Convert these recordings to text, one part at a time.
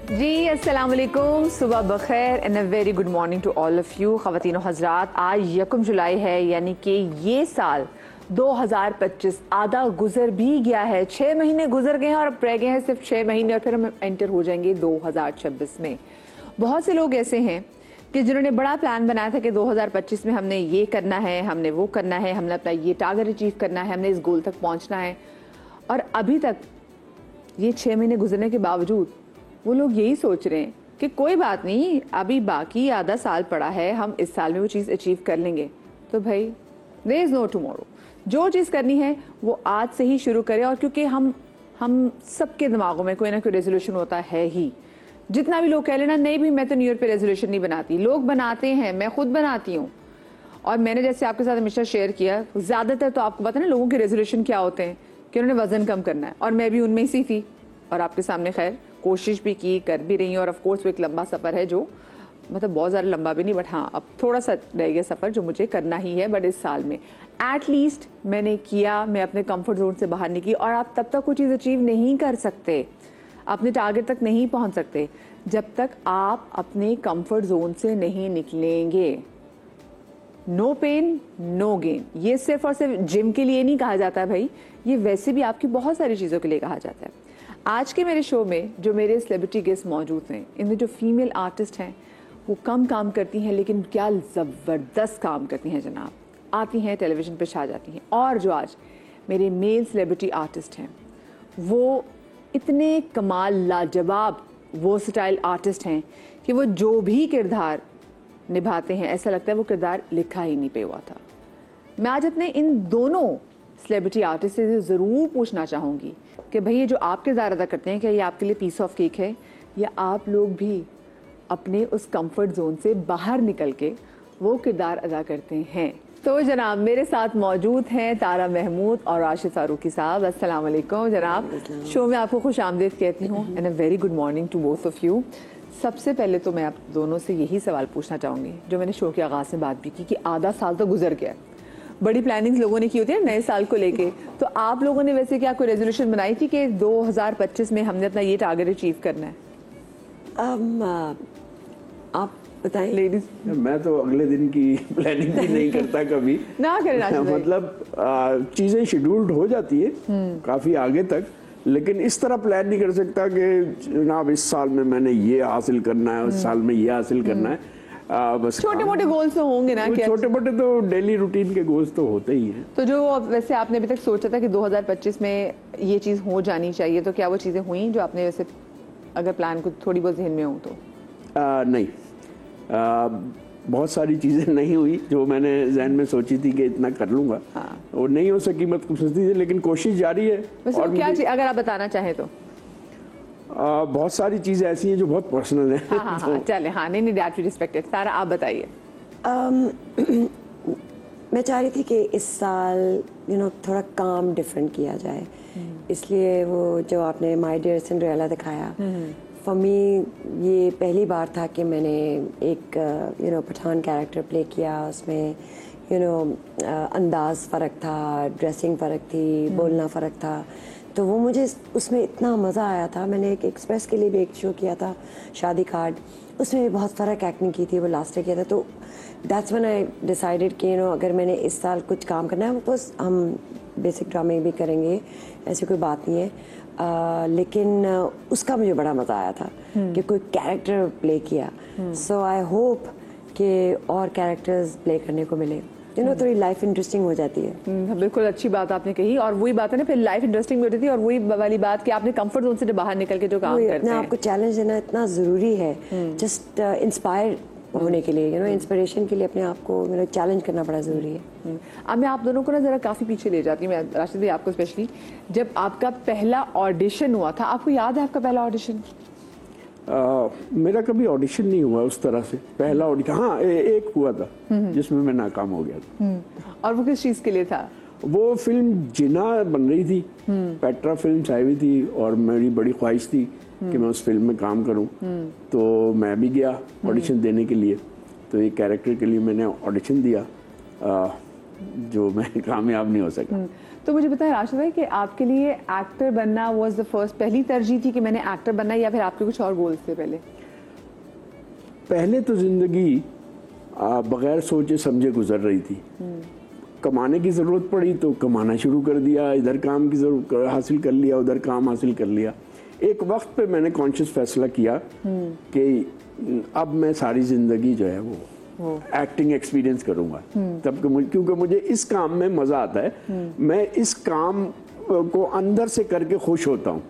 जी अस्सलाम वालेकुम, सुबह बखैर and a very good morning to all of you ख़वातीन और हज़रात। आज 1 जुलाई है, यानी कि ये साल 2025 आधा गुजर भी गया है। 6 महीने गुजर गए हैं और अब रह गए हैं सिर्फ 6 महीने और फिर हम एंटर हो जाएंगे 2026 में। बहुत से लोग ऐसे हैं कि जिन्होंने बड़ा प्लान बनाया था कि 2025 में हमने ये करना है, हमने वो करना है, हमने अपना ये टारगेट अचीव करना है, हमने इस गोल तक पहुँचना है, और अभी तक ये 6 महीने गुजरने के बावजूद वो लोग यही सोच रहे हैं कि कोई बात नहीं, अभी बाकी आधा साल पड़ा है, हम इस साल में वो चीज़ अचीव कर लेंगे। तो भाई देयर इज़ नो टुमारो। जो चीज़ करनी है वो आज से ही शुरू करें। और क्योंकि हम सबके दिमागों में कोई ना कोई रेजोल्यूशन होता है ही। जितना भी लोग कह लेना नहीं भी मैं तो न्यू ईयर पे रेजोल्यूशन नहीं बनाती, लोग बनाते हैं, मैं खुद बनाती हूँ। और मैंने जैसे आपके साथ हमेशा शेयर किया, ज़्यादातर तो आपको पता है ना लोगों के रेजोल्यूशन क्या होते हैं कि उन्होंने वज़न कम करना है, और मैं भी उनमें से थी और आपके सामने खैर कोशिश भी की, कर भी रही हूँ। और ऑफ कोर्स वो एक लंबा सफ़र है, जो मतलब बहुत ज़्यादा लंबा भी नहीं, बट हाँ अब थोड़ा सा रह गया सफ़र जो मुझे करना ही है। बट इस साल में एटलीस्ट मैंने किया, मैं अपने कंफर्ट जोन से बाहर निकली। और आप तब तक कोई चीज़ अचीव नहीं कर सकते, अपने टारगेट तक नहीं पहुँच सकते जब तक आप अपने कंफर्ट जोन से नहीं निकलेंगे। नो पेन नो गेन, ये सिर्फ और सिर्फ जिम के लिए नहीं कहा जाता है भाई, ये वैसे भी आपकी बहुत सारी चीज़ों के लिए कहा जाता है। आज के मेरे शो में जो मेरे सेलिब्रिटी गेस्ट मौजूद हैं, इनमें जो फीमेल आर्टिस्ट हैं वो कम काम करती हैं लेकिन क्या ज़बरदस्त काम करती हैं जनाब। आती हैं, टेलीविज़न पे छा जाती हैं। और जो आज मेरे मेल सेलिब्रिटी आर्टिस्ट हैं वो इतने कमाल, लाजवाब, वर्सटाइल आर्टिस्ट हैं कि वो जो भी किरदार निभाते हैं ऐसा लगता है वो किरदार लिखा ही नहीं पे हुआ था। मैं आज अपने इन दोनों सेलिब्रिटी आर्टिस्ट से ज़रूर पूछना चाहूँगी कि भाई ये जो आप किरदार अदा करते हैं, क्या ये आपके लिए पीस ऑफ केक है, या आप लोग भी अपने उस कंफर्ट जोन से बाहर निकल के वो किरदार अदा करते हैं। तो जनाब मेरे साथ मौजूद हैं तारा महमूद और राशिद फारूकी साहब। अस्सलाम वालेकुम जनाब, शो में आपको खुश आमदीद कहती हूँ and a very good morning to both of you. सबसे पहले तो मैं आप दोनों से यही सवाल पूछना चाहूँगी जो मैंने शो के आगाज़ में बात भी की कि आधा साल तो गुजर गया, बड़ी प्लानिंग लोगों ने की होती है नए साल को लेके। तो आप लोगों ने वैसे क्या कोई रेजोल्यूशन बनाई थी कि 2025 में हमने अपना ये टारगेट अचीव करना है? आप बताएं लेडीज। मैं तो अगले दिन की प्लानिंग भी नहीं करता कभी ना करना मतलब चीज़ें शेड्यूल्ड हो जाती है काफ़ी आगे तक, लेकिन इस तरह प्लान नहीं कर सकता कि जनाब इस साल में मैंने ये हासिल करना है, उस साल में ये हासिल करना है। बस छोटे मोटे गोल्स तो होंगे ना, छोटे मोटे तो डेली रूटीन के गोल्स तो होते ही हैं। तो जो वैसे आपने अभी तक सोचा था कि 2025 में ये चीज़ हो जानी चाहिए, तो क्या वो चीज़ें हुई जो आपने वैसे अगर प्लान को थोड़ी बहुत जहन में हो तो? नहीं, बहुत सारी चीज़ें नहीं हुई जो मैंने जहन में सोची थी कि इतना कर लूँगा। हाँ। वो नहीं हो सकी मतलब सोचती थी, लेकिन कोशिश जारी है। और क्या चीज़ अगर आप बताना चाहें तो? बहुत सारी चीज़ें ऐसी हैं जो बहुत पर्सनल है। हाँ, हाँ, चले, हाँ, नहीं दैट वी रिस्पेक्टेड। सारा आप बताइए। मैं चाह रही थी कि इस साल थोड़ा काम डिफरेंट किया जाए, इसलिए वो जो आपने माय डियर सिंड्रेला दिखाया, फॉर मी ये पहली बार था कि मैंने एक पठान कैरेक्टर प्ले किया। उसमें अंदाज फ़र्क था, ड्रेसिंग फ़र्क थी, बोलना फ़र्क था, तो वो मुझे उसमें इतना मज़ा आया था। मैंने एक एक्सप्रेस के लिए भी एक शो किया था, शादी कार्ड, उसमें भी बहुत फ़र्क एक्टिंग की थी, वो लास्ट किया था। तो दैट्स व्हेन आई डिसाइडेड कि अगर मैंने इस साल कुछ काम करना है, बस हम बेसिक ड्रामे भी करेंगे, ऐसी कोई बात नहीं है। लेकिन उसका मुझे बड़ा मज़ा आया था कि कोई कैरेक्टर प्ले किया। सो आई होप कि और कैरेक्टर्स प्ले करने को मिले, थोड़ी लाइफ इंटरेस्टिंग हो जाती है। बिल्कुल अच्छी बात आपने कही, और वही बात है ना, फिर लाइफ इंटरेस्टिंग भी होती थी। और वही वाली बात कि आपने कंफर्ट जोन से बाहर निकल के जो काम करते हैं, आपको चैलेंज देना इतना ज़रूरी है, जस्ट इंस्पायर होने के लिए, इंस्पिरेशन के लिए अपने आप को चैलेंज करना बड़ा ज़रूरी है। अब मैं आप दोनों को ना ज़रा काफ़ी पीछे ले जाती हूँ, मैं राशिद भाई आपको स्पेशली, जब आपका पहला ऑडिशन हुआ था, आपको याद है आपका पहला ऑडिशन? मेरा कभी ऑडिशन नहीं हुआ उस तरह से। पहला ऑडिशन हाँ एक हुआ था जिसमें मैं नाकाम हो गया था। और वो किस चीज़ के लिए था? वो फिल्म जिना बन रही थी, पेट्रा फिल्म आई हुई थी, और मेरी बड़ी ख्वाहिश थी कि मैं उस फिल्म में काम करूं। तो मैं भी गया ऑडिशन देने के लिए। तो एक कैरेक्टर के लिए मैंने ऑडिशन दिया जो मैं कामयाब नहीं हो सका। तो मुझे बताएं राशिद भाई कि आपके लिए एक्टर बनना वाज द फर्स्ट, पहली तरजीह थी कि मैंने एक्टर बनना, या फिर आपके कुछ और गोल्स थे पहले? पहले तो जिंदगी बगैर सोचे समझे गुजर रही थी। कमाने की ज़रूरत पड़ी तो कमाना शुरू कर दिया, इधर काम की ज़रूरत हासिल कर लिया, उधर काम हासिल कर लिया। एक वक्त पे मैंने कॉन्शियस फैसला किया कि अब मैं सारी ज़िंदगी जो है वो एक्टिंग एक्सपीरियंस करूंगा। तब क्योंकि मुझे इस काम में मज़ा आता है, मैं इस काम को अंदर से करके खुश होता हूँ।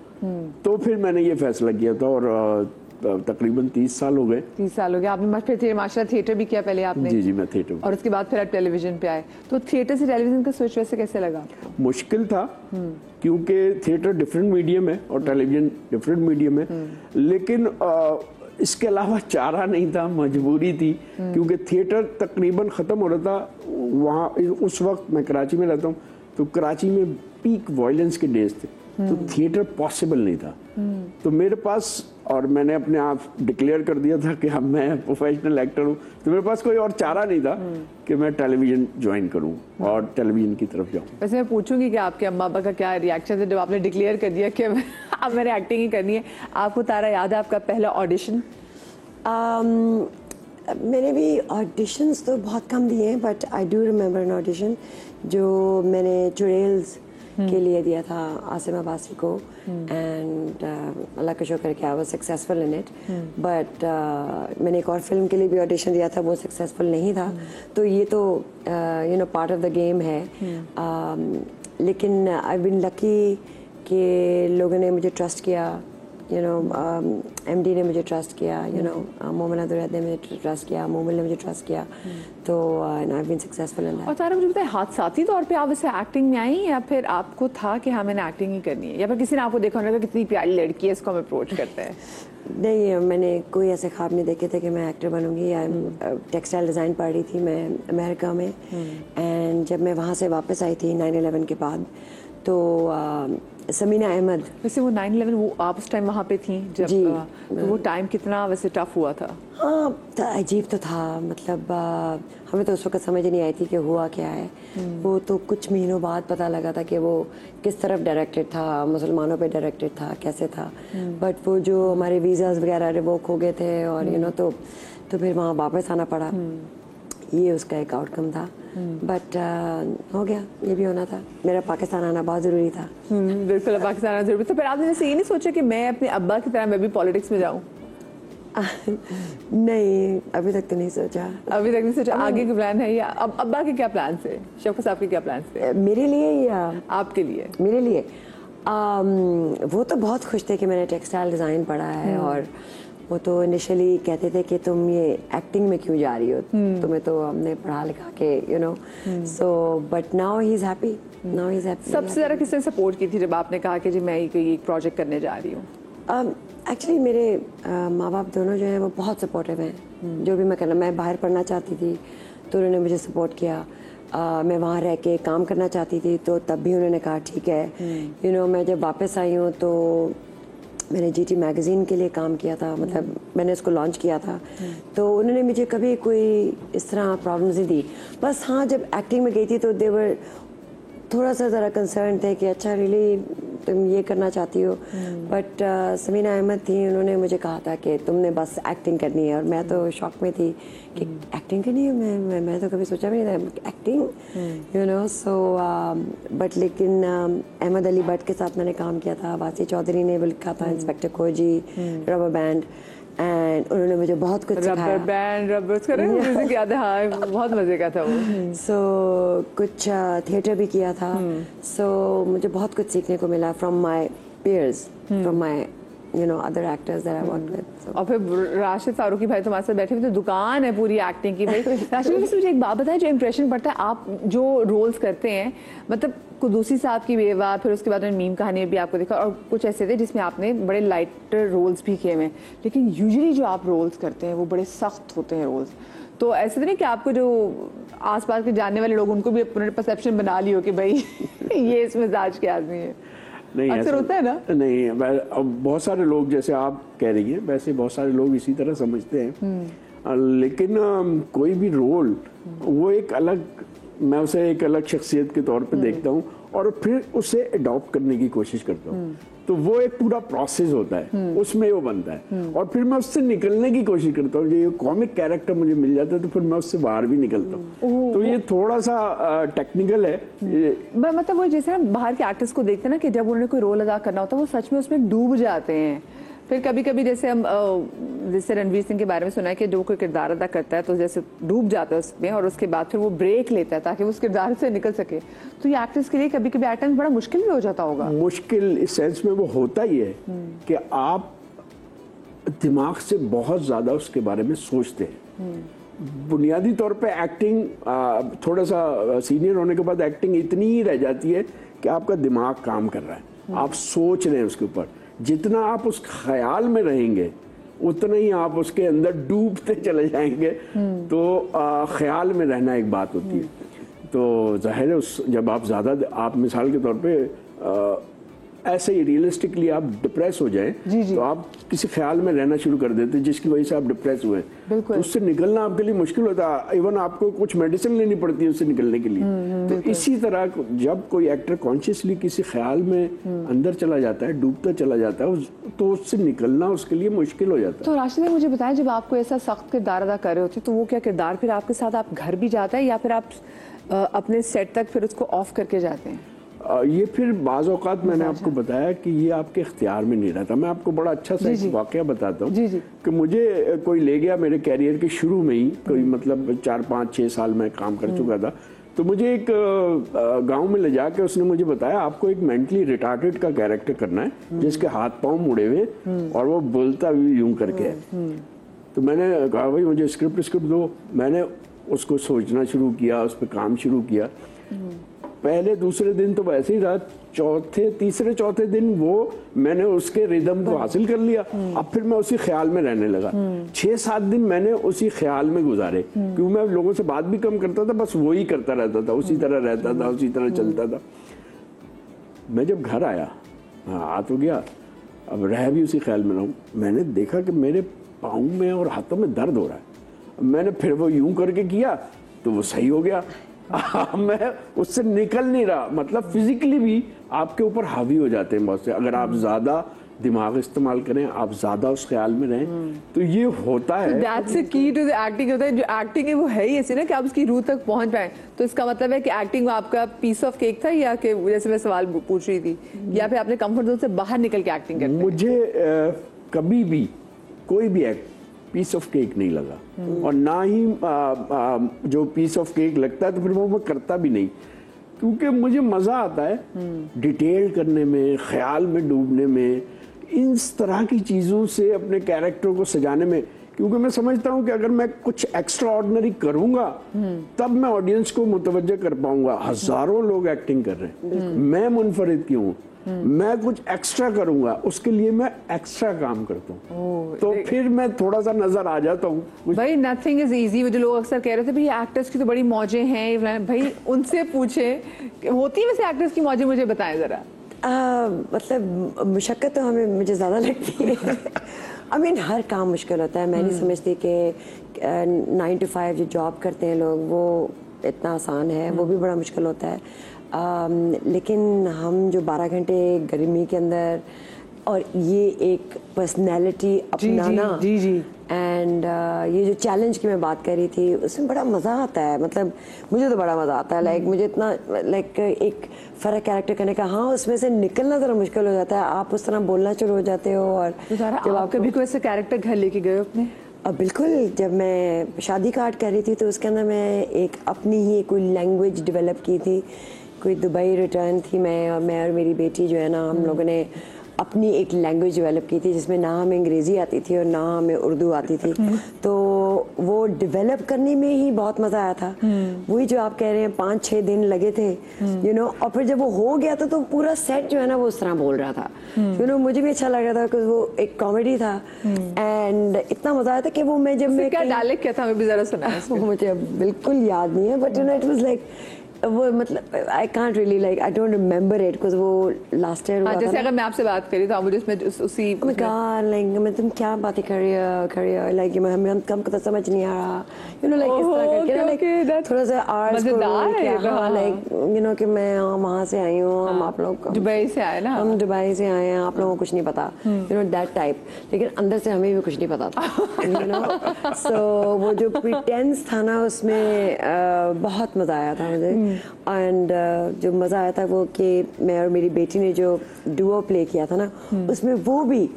तो फिर मैंने ये फैसला किया था और तकरीबन 30 साल हो गए। 30 साल हो गए आपने। फिर माशाल्लाह थिएटर भी किया पहले आपने? जी मैं थिएटर, और उसके बाद फिर आप टेलीविजन पे आए। तो थिएटर से टेलीविजन का स्विच वैसे कैसे लगा? मुश्किल था क्योंकि थिएटर डिफरेंट मीडियम है और टेलीविजन डिफरेंट मीडियम है, लेकिन इसके अलावा चारा नहीं था, मजबूरी थी। क्योंकि थिएटर तकरीबन ख़त्म हो रहा था वहाँ। उस वक्त मैं कराची में रहता हूँ, तो कराची में पीक वायलेंस के डेज थे, तो थिएटर पॉसिबल नहीं था। तो मेरे पास, और मैंने अपने आप डिक्लेयर कर दिया था कि हम मैं प्रोफेशनल एक्टर हूँ, तो मेरे पास कोई और चारा नहीं था कि मैं टेलीविजन ज्वाइन करूँ और टेलीविजन की तरफ जाऊँ। वैसे मैं पूछूंगी कि आपके अम्मा पापा का क्या रिएक्शन था जब आपने डिक्लेयर कर दिया कि अब मैंने एक्टिंग ही करनी है? आपको तारा याद है आपका पहला ऑडिशन? मैंने भी ऑडिशंस तो बहुत कम दिए हैं, but I do remember an audition जो मैंने चुड़ैल्स के लिए दिया था आसिम अब्बासी को, एंड अल्लाह का शुक्र कि I was successful in it. But मैंने एक और फिल्म के लिए भी ऑडिशन दिया था, वो सक्सेसफुल नहीं था। तो ये तो you no part of the game है। लेकिन आई बीन लकी कि लोगों ने मुझे ट्रस्ट किया, यू नो एमडी ने मुझे ट्रस्ट किया, यू नो मोमिना दुरैद ने मुझे ट्रस्ट किया, मोमिल ने मुझे ट्रस्ट किया, तो I have been successful in that. और तारा मुझे बताए हादसाती तौर पे आप वैसे एक्टिंग में आई, या फिर आपको था कि हाँ मैंने एक्टिंग ही करनी है, या फिर किसी ने आपको देखा होगा कितनी प्यारी लड़की है इसको हम अप्रोच करते हैं? नहीं, मैंने कोई ऐसे ख्वाब नहीं देखे थे कि मैं एक्टर बनूंगी। टेक्सटाइल डिज़ाइन पढ़ रही थी मैं अमेरिका में, एंड जब मैं वहाँ से वापस आई थी 9/11 के बाद, तो समीना अहमद। वैसे वो 9/11 वो आप उस टाइम वहाँ पे थी जब? जी। तो वो टाइम कितना वैसे टफ हुआ था? हाँ, अजीब तो था। मतलब हमें तो उस वक्त समझ नहीं आई थी कि हुआ क्या है। वो तो कुछ महीनों बाद पता लगा था कि वो किस तरफ डायरेक्टेड था, मुसलमानों पे डायरेक्टेड था, कैसे था। बट वो जो हमारे वीज़ाज वगैरह रिवोक हो गए थे और यू नो, तो फिर वहाँ वापस आना पड़ा। ये उसका एक आउटकम था। बट हो गया, ये भी होना था। मेरा पाकिस्तान आना बहुत ज़रूरी था। बिल्कुल, पाकिस्तान आना ज़रूरी। तो फिर आपने जैसे ये नहीं सोचा कि मैं अपने अब्बा की तरह मैं भी पॉलिटिक्स में जाऊँ? नहीं, अभी तक तो नहीं सोचा। अभी तक नहीं सोचा। आगे के प्लान है, या अब अब्बा के क्या प्लान थे, शौकत साहब के क्या प्लान थे? मेरे लिए या आपके लिए? मेरे लिए वो तो बहुत खुश थे कि मैंने टेक्सटाइल डिज़ाइन पढ़ा है, और वो तो इनिशियली कहते थे कि तुम ये एक्टिंग में क्यों जा रही हो, तुम्हें तो हमने पढ़ा लिखा के you know. So but now he is happy, now he is happy. सबसे ज़्यादा किसने सपोर्ट की थी जब आपने कहा कि जी मैं एक प्रोजेक्ट करने जा रही हूँ? एक्चुअली मेरे माँ बाप दोनों जो हैं वो बहुत सपोर्टिव हैं। जो भी मैं करना, मैं बाहर पढ़ना चाहती थी तो उन्होंने मुझे सपोर्ट किया। मैं वहाँ रह के काम करना चाहती थी तो तब भी उन्होंने कहा ठीक है। यू नो, मैं जब वापस आई हूँ तो मैंने जीटी मैगज़ीन के लिए काम किया था, मतलब मैंने इसको लॉन्च किया था, तो उन्होंने मुझे कभी कोई इस तरह प्रॉब्लम्स नहीं दी। बस हाँ, जब एक्टिंग में गई थी तो देवर थोड़ा सा ज़रा कंसर्न थे कि अच्छा रियली तुम ये करना चाहती हो। बट समीना अहमद थी, उन्होंने मुझे कहा था कि तुमने बस एक्टिंग करनी है, और मैं तो शौक में थी कि एक्टिंग करनी है। मैं तो कभी सोचा भी नहीं था acting, you know. So but लेकिन अहमद अली भट्ट के साथ मैंने काम किया था, वासी चौधरी ने भी लिखा था इंस्पेक्टर खोजी, रबर बैंड, एंड उन्होंने मुझे बहुत कुछ सिखाया। रबर बैंड, रबर उसका म्यूजिक याद है, हाँ बहुत मजे का था वो। सो कुछ थिएटर भी किया था। सो मुझे बहुत कुछ सीखने को मिला from my peers, from my you know other actors that I worked with. और फिर राशिद फारूकी भाई तुम्हारे साथ बैठे हुए, तो दुकान है पूरी एक्टिंग की भाई। राशिद भाई मुझे एक बात बताएं, जो इम्प्रेशन पड़ता है आप जो रोल्स करते हैं, मतलब कुदूसी साहब की बेवा, फिर उसके बाद मैंने मीम कहानी में भी आपको देखा, और कुछ ऐसे थे जिसमें आपने बड़े लाइटर रोल्स भी किए हुए, लेकिन यूजुअली जो आप रोल्स करते हैं वो बड़े सख्त होते हैं रोल्स। तो ऐसे तो नहीं कि आपको जो आसपास के जानने वाले लोग उनको भी अपने परसेप्शन बना ली हो कि भाई ये इस मिजाज के आदमी है? नहीं, अक्सर होता है ना? नहीं, अब बहुत सारे लोग जैसे आप कह रही हैं वैसे बहुत सारे लोग इसी तरह समझते हैं। लेकिन कोई भी रोल वो एक अलग, मैं उसे एक अलग शख्सियत के तौर पे देखता हूँ, और फिर उसे अडॉप्ट करने की कोशिश करता हूँ। तो वो एक पूरा प्रोसेस होता है, उसमें वो बनता है और फिर मैं उससे निकलने की कोशिश करता हूँ। ये कॉमिक कैरेक्टर मुझे मिल जाता है तो फिर मैं उससे बाहर भी निकलता हूँ। तो ये थोड़ा सा टेक्निकल है। मतलब वो जैसे हम बाहर के आर्टिस्ट को देखते हैं ना कि जब उन्हें कोई रोल अदा करना होता है वो सच में उसमें डूब जाते हैं। फिर कभी कभी जैसे हम जैसे रणवीर सिंह के बारे में सुना है कि जो कोई किरदार अदा करता है तो जैसे डूब जाता है उसमें और उसके बाद फिर वो ब्रेक लेता है ताकि वो उस किरदार से निकल सके। तो ये एक्टर्स के लिए कभी कभी एट टाइम्स बड़ा मुश्किल भी हो जाता होगा। मुश्किल इस सेंस में वो होता ही है कि आप दिमाग से बहुत ज्यादा उसके बारे में सोचते हैं। बुनियादी तौर पे एक्टिंग थोड़ा सा सीनियर होने के बाद एक्टिंग इतनी ही रह जाती है कि आपका दिमाग काम कर रहा है, आप सोच रहे हैं उसके ऊपर। जितना आप उस ख्याल में रहेंगे उतना ही आप उसके अंदर डूबते चले जाएंगे। तो ख्याल में रहना एक बात होती है। तो जाहिर है जब आप ज़्यादा आप मिसाल के तौर पे ऐसे ही रियलिस्टिकली आप डिप्रेस हो जाएं तो आप किसी ख्याल में रहना शुरू कर देते हैं जिसकी वजह से आप डिप्रेस हुए। तो उससे निकलना आपके लिए मुश्किल होता है। इवन आपको कुछ मेडिसिन लेनी पड़ती है उससे निकलने के लिए। तो इसी तरह जब कोई एक्टर कॉन्शियसली किसी ख्याल में अंदर चला जाता है, डूबता चला जाता है, तो उससे निकलना उसके लिए मुश्किल हो जाता है। तो राशिद, मुझे बताएं, जब आपको ऐसा सख्त किरदार अदा कर रहे होते तो वो क्या किरदार फिर आपके साथ आप घर भी जाता है या फिर आप अपने सेट तक फिर उसको ऑफ करके जाते हैं? ये फिर बाज़ औक़ात मैंने आपको बताया कि ये आपके इख्तियार में नहीं रहता। मैं आपको बड़ा अच्छा सा एक वाक़या बताता हूँ कि मुझे कोई ले गया मेरे कैरियर के शुरू में ही, कोई मतलब 4-5-6 साल में काम कर चुका था। तो मुझे एक गांव में ले जाके उसने मुझे बताया आपको एक मेंटली रिटार्टेड का कैरेक्टर करना है जिसके हाथ पांव मुड़े हुए और वो बोलता भी यूं करके है। तो मैंने कहा भाई मुझे स्क्रिप्ट दो। मैंने उसको सोचना शुरू किया, उस पर काम शुरू किया। पहले दूसरे दिन तो वैसे ही रहा, तीसरे चौथे दिन वो मैंने उसके रिदम को हासिल कर लिया। अब फिर मैं उसी ख्याल में रहने लगा। 6-7 दिन मैंने उसी ख्याल में गुजारे क्योंकि मैं लोगों से बात भी कम करता था, बस वही करता रहता था, उसी तरह रहता था, उसी तरह चलता था। मैं जब घर आया, आ तो गया, अब रह भी उसी ख्याल में रहूं। मैंने देखा कि मेरे पाँव में और हाथों में दर्द हो रहा है। मैंने फिर वो यूं करके किया तो वो सही हो गया। मैं उससे निकल नहीं रहा। मतलब फिजिकली भी आपके ऊपर हावी हो जाते हैं बहुत से। अगर आप ज्यादा दिमाग इस्तेमाल करें, आप ज्यादा उस ख्याल में रहें तो ये होता है। That's the key to the acting. होता है जो एक्टिंग है वो है ही ऐसी ना कि आप उसकी रूह तक पहुंच पाए। तो इसका मतलब है कि एक्टिंग आपका पीस ऑफ केक था या कि जैसे मैं सवाल पूछ रही थी, या फिर आपने कंफर्ट जोन से बाहर निकल के एक्टिंग करते? मुझे कभी भी कोई भी एक्ट पीस ऑफ केक नहीं लगा और ना ही जो पीस ऑफ केक लगता है तो फिर वो मैं करता भी नहीं, क्योंकि मुझे मजा आता है डिटेल करने में, ख्याल में डूबने में, इन तरह की चीजों से अपने कैरेक्टर को सजाने में। क्योंकि मैं समझता हूं कि अगर मैं कुछ एक्स्ट्रा ऑर्डिनरी करूंगा तब मैं ऑडियंस को मुतवज्जो कर पाऊंगा। हजारों लोग एक्टिंग कर रहे हैं, मैं मुनफरिद क्यों हूं? मैं कुछ एक्स्ट्रा करूंगा, उसके लिए मैं एक्स्ट्रा काम करता हूँ, तो फिर मैं थोड़ा सा नजर आ जाता हूँ। भाई नथिंग इज इजी। वो जो लोग अक्सर कह रहे थे भाई एक्टर्स की तो बड़ी मौजें हैं, भाई उनसे पूछे होती है वैसे एक्टर्स की मौजें? मुझे बताएं जरा। मतलब मुशक्कत तो मुझे ज्यादा लगती है। आई मीन हर काम मुश्किल होता है। मैं नहीं समझती कि 9 to 5 जो जॉब करते हैं लोग वो इतना आसान है, वो भी बड़ा मुश्किल होता है। लेकिन हम जो 12 घंटे गर्मी के अंदर और ये एक पर्सनैलिटी अपनाना, एंड ये जो चैलेंज की मैं बात कर रही थी उसमें बड़ा मज़ा आता है। मतलब मुझे तो बड़ा मज़ा आता है। लाइक मुझे इतना एक फ़र्क कैरेक्टर करने का, हाँ उसमें से निकलना ज़रा मुश्किल हो जाता है। आप उस तरह बोलना शुरू हो जाते हो। और जब आप कभी कोई ऐसे कैरेक्टर घर लेके गए अपने? बिल्कुल। जब मैं शादी काट कर रही थी तो उसके अंदर मैं एक अपनी ही कोई लैंग्वेज डेवलप की थी। कोई दुबई रिटर्न थी मैं और मेरी बेटी जो है ना, हम लोगों ने अपनी एक लैंग्वेज डेवलप की थी जिसमें ना हमें अंग्रेज़ी आती थी और ना हमें उर्दू आती थी। तो वो डेवलप करने में ही बहुत मज़ा आया था। वही जो आप कह रहे हैं 5-6 दिन लगे थे, यू नो। और फिर जब वो हो गया था तो पूरा सेट जो है ना वो उस तरह बोल रहा था, यू नो। मुझे भी अच्छा लग रहा था कि वो एक कॉमेडी था एंड इतना मज़ा आया था कि वो मैं जब मैं क्या डायलॉग क्या था, मैं भी ज़रा सुना। मुझे बिल्कुल याद नहीं है, but you know it was like वो मतलब I can't really like I don't remember it because वो लास्ट ईयर हुआ था जैसे ना। अगर मैं आपसे बात करी तो आप मुझे उसमें उसी Oh my God, like मैं तुम क्या बातें कर रही हो like हम को तो समझ नहीं आ रहा you know like इस तरह करके ना like थोड़ा सा आर्ट्स को मजेदार रोल किया है हाँ like you know कि मैं वहाँ से आई हूँ हम आप लोग दुबई से आए ना हम दुबई से आए हैं आप लोगों को कुछ नहीं पता you know that type लेकिन अंदर से हमें भी कुछ नहीं पता था you know so वो जो pretense था ना उसमें बहुत मजा आया था मुझे एंड जो मजा आया था वो कि मैं और मेरी बेटी ने जो डुओ प्ले किया था ना उसमें वो भी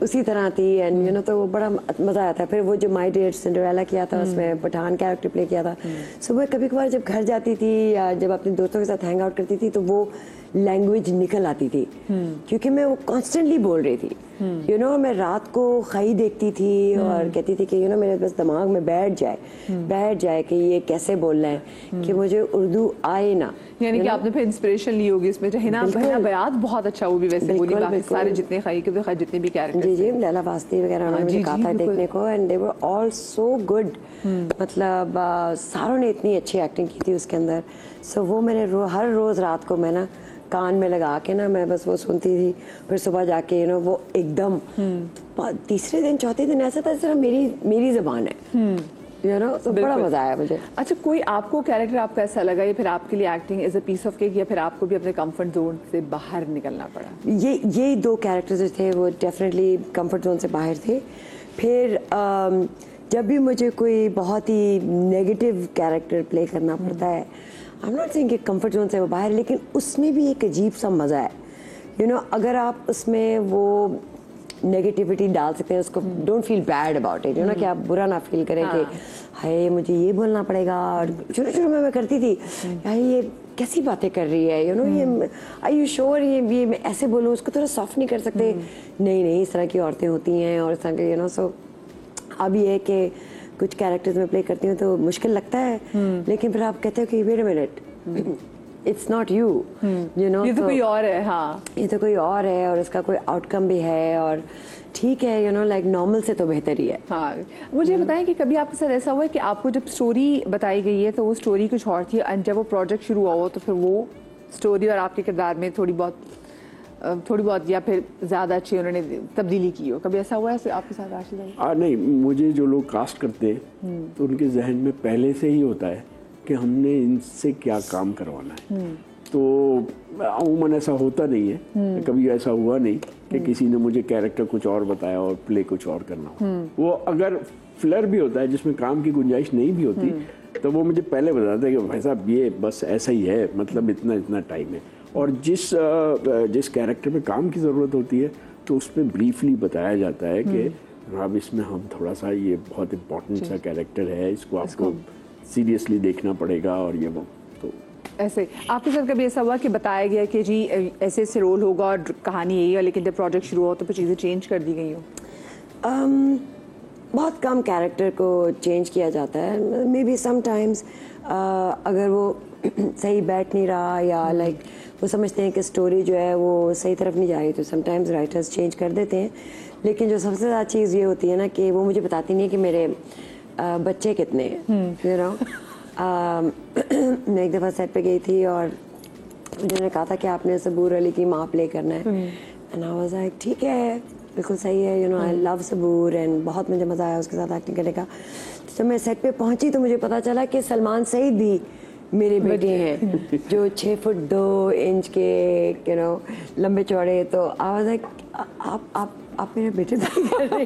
उसी तरह थी एंड यू नो तो वो बड़ा मजा आया था। फिर वो जो माय डियर सिंड्रेला किया था उसमें पठान कैरेक्टर प्ले किया था। सो मैं कभी कभार जब घर जाती थी या जब अपने दोस्तों के साथ हैंग आउट करती थी तो वो लैंग्वेज निकल आती थी क्योंकि मैं वो कॉन्स्टेंटली बोल रही थी यू नो मैं रात को खाई देखती थी और कहती थी कि यू नो मेरे बस दिमाग में बैठ जाए कि ये कैसे बोलना है कि मुझे उर्दू आए ना। यानी कि आपने फिर इंस्पिरेशन ली होगी इसमें। हिना बयात बहुत अच्छा वो भी वैसे बोली बाकी सारे जितने खाई के जितने भी कैरेक्टर जी लैला वास्ती वगैरह उन्होंने मुझे कहा था देखने को and they were all so good मतलब सारों ने इतनी अच्छी एक्टिंग की थी उसके अंदर। सो वो मैंने हर रोज रात को मैं ना कान में लगा के ना मैं बस वो सुनती थी फिर सुबह जाके यू नो वो एकदम तीसरे दिन चौथे दिन ऐसा था जैसे मेरी ज़बान है यू नो तो बड़ा मजा आया मुझे। अच्छा कोई आपको कैरेक्टर आपको ऐसा लगा या फिर आपके लिए acting is a piece of cake या फिर आपको भी अपने कंफर्ट जोन से बाहर निकलना पड़ा? ये दो कैरेक्टर्स जो थे वो डेफिनेटली कंफर्ट जोन से बाहर थे। फिर जब भी मुझे कोई बहुत ही नेगेटिव कैरेक्टर प्ले करना पड़ता है आई एम नॉट सेइंग कि कंफर्ट जोन से वो बाहर लेकिन उसमें भी एक अजीब सा मज़ा है यू नो अगर आप उसमें वो नेगेटिविटी डाल सकते हैं उसको don't feel bad about it you know कि आप बुरा ना फील करें कि हाय मुझे ये बोलना पड़ेगा। और शुरू में मैं करती थी यार ये कैसी बातें कर रही है यू नो ये आई यू श्योर ये मैं ऐसे बोलूँ उसको थोड़ा सॉफ्ट नहीं कर सकते नहीं इस तरह की औरतें होती हैं और इस तरह के यू नो सो अब ये है कि कुछ कैरेक्टर्स में प्ले करती हूँ तो मुश्किल लगता है लेकिन फिर आप कहते हो कि wait a minute it's not you you know ये तो कोई और है। हाँ ये तो कोई और है और इसका कोई आउटकम भी है और ठीक है यू नो लाइक नॉर्मल से तो बेहतर ही है। हाँ मुझे बताएं कि कभी आपके साथ ऐसा हुआ है कि आपको जब स्टोरी बताई गई है तो वो स्टोरी कुछ और थी और जब वो प्रोजेक्ट शुरू हुआ हो तो फिर वो स्टोरी और आपके किरदार में थोड़ी बहुत या फिर ज़्यादा अच्छी उन्होंने तब्दीली की हो? कभी ऐसा हुआ है आपके साथ राशिद भाई? नहीं मुझे जो लोग कास्ट करते हैं तो उनके जहन में पहले से ही होता है कि हमने इनसे क्या काम करवाना है तो अमूमन ऐसा होता नहीं है कभी ऐसा हुआ नहीं कि किसी ने मुझे कैरेक्टर कुछ और बताया और प्ले कुछ और करना हो। वो अगर फ्लर भी होता है जिसमें काम की गुंजाइश नहीं भी होती तो वो मुझे पहले बताते हैं कि भाई साहब ये बस ऐसा ही है मतलब इतना टाइम है और जिस कैरेक्टर में काम की ज़रूरत होती है तो उस पर ब्रीफली बताया जाता है कि अब इसमें हम थोड़ा सा ये बहुत इम्पोर्टेंट सा कैरेक्टर है इसको आपको सीरियसली देखना पड़ेगा और ये वो तो ऐसे आपके साथ कभी ऐसा हुआ कि बताया गया कि जी ऐसे ऐसे रोल होगा और कहानी यही है लेकिन जब प्रोजेक्ट शुरू हो तो फिर चीज़ें चेंज कर दी गई हो? बहुत कम कैरेक्टर को चेंज किया जाता है मे बी समटाइम्स अगर वो सही बैठ नहीं रहा या लाइक वो समझते हैं कि स्टोरी जो है वो सही तरफ नहीं जा रही तो समटाइम्स राइटर्स चेंज कर देते हैं। लेकिन जो सबसे ज़्यादा चीज़ ये होती है ना कि वो मुझे बताती नहीं है कि मेरे बच्चे कितने हैं यू नो। मैं एक दफ़ा सेट पे गई थी और उन्होंने कहा था कि आपने सबूर अली की माँ प्ले करना है एंड आई वाज लाइक ठीक है बिल्कुल सही है you no I love Saboor and बहुत मुझे मज़ा आया उसके साथ एक्टिंग करने का। तो जब मैं सेट पे पहुंची तो मुझे पता चला कि सलमान सईद भी मेरे बेटे हैं जो 6 फुट 2 इंच के यू नो लंबे चौड़े। तो आई वाज लाइक आप मेरे बेटे कर रहे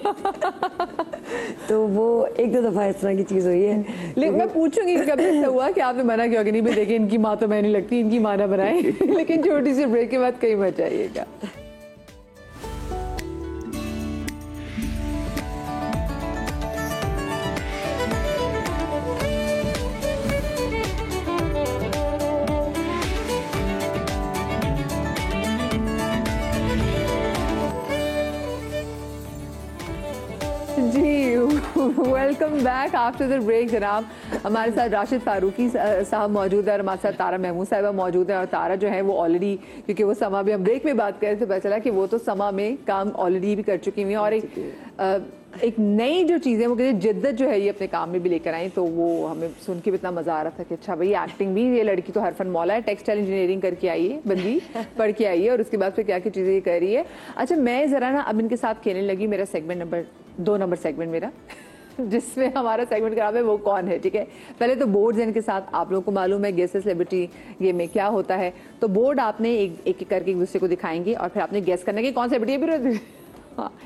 तो वो एक दो दफ़ा इस तरह की चीज़ हुई है। लेकिन मैं पूछूंगी कभी ऐसा हुआ कि आपने मना किया कि नहीं भाई देखिए इनकी माँ तो मैं नहीं लगती इनकी माँ ना बनाए लेकिन छोटी सी ब्रेक के बाद कहीं मत जाइएगा। जी welcome back after the break जनाब। हमारे साथ राशिद फारूकी साहब मौजूद है और हमारे साथ तारा महमूद साहिबा मौजूद है। और तारा जो है वो ऑलरेडी, क्योंकि वो समा भी हम ब्रेक में बात कर रहे थे, पता चला कि वो तो समा में काम ऑलरेडी भी कर चुकी हुई हैं और एक नई जो चीज़ें वो कहते जिद्दत जो है ये अपने काम में भी लेकर आई। तो वो हमें सुन के भी इतना मजा आ रहा था कि अच्छा भाई एक्टिंग भी, ये लड़की तो हरफन मौला है, टेक्सटाइल इंजीनियरिंग करके आई है बंदी, पढ़ के आई है और उसके बाद फिर क्या क्या चीज़ें ये कर रही है। अच्छा मैं ज़रा ना अब इनके साथ खेलने लगी। मेरा सेगमेंट नंबर 2 नंबर सेगमेंट मेरा जिसमें हमारा सेगमेंट खराब है वो कौन है, ठीक है। पहले तो बोर्ड्स इनके साथ, आप लोगों को मालूम है गेस सेलिब्रिटी गेम में क्या होता है। तो बोर्ड आपने एक एक करके एक दूसरे को दिखाएंगे और फिर आपने गेस करना कि कौन सेलिब्रिटी है।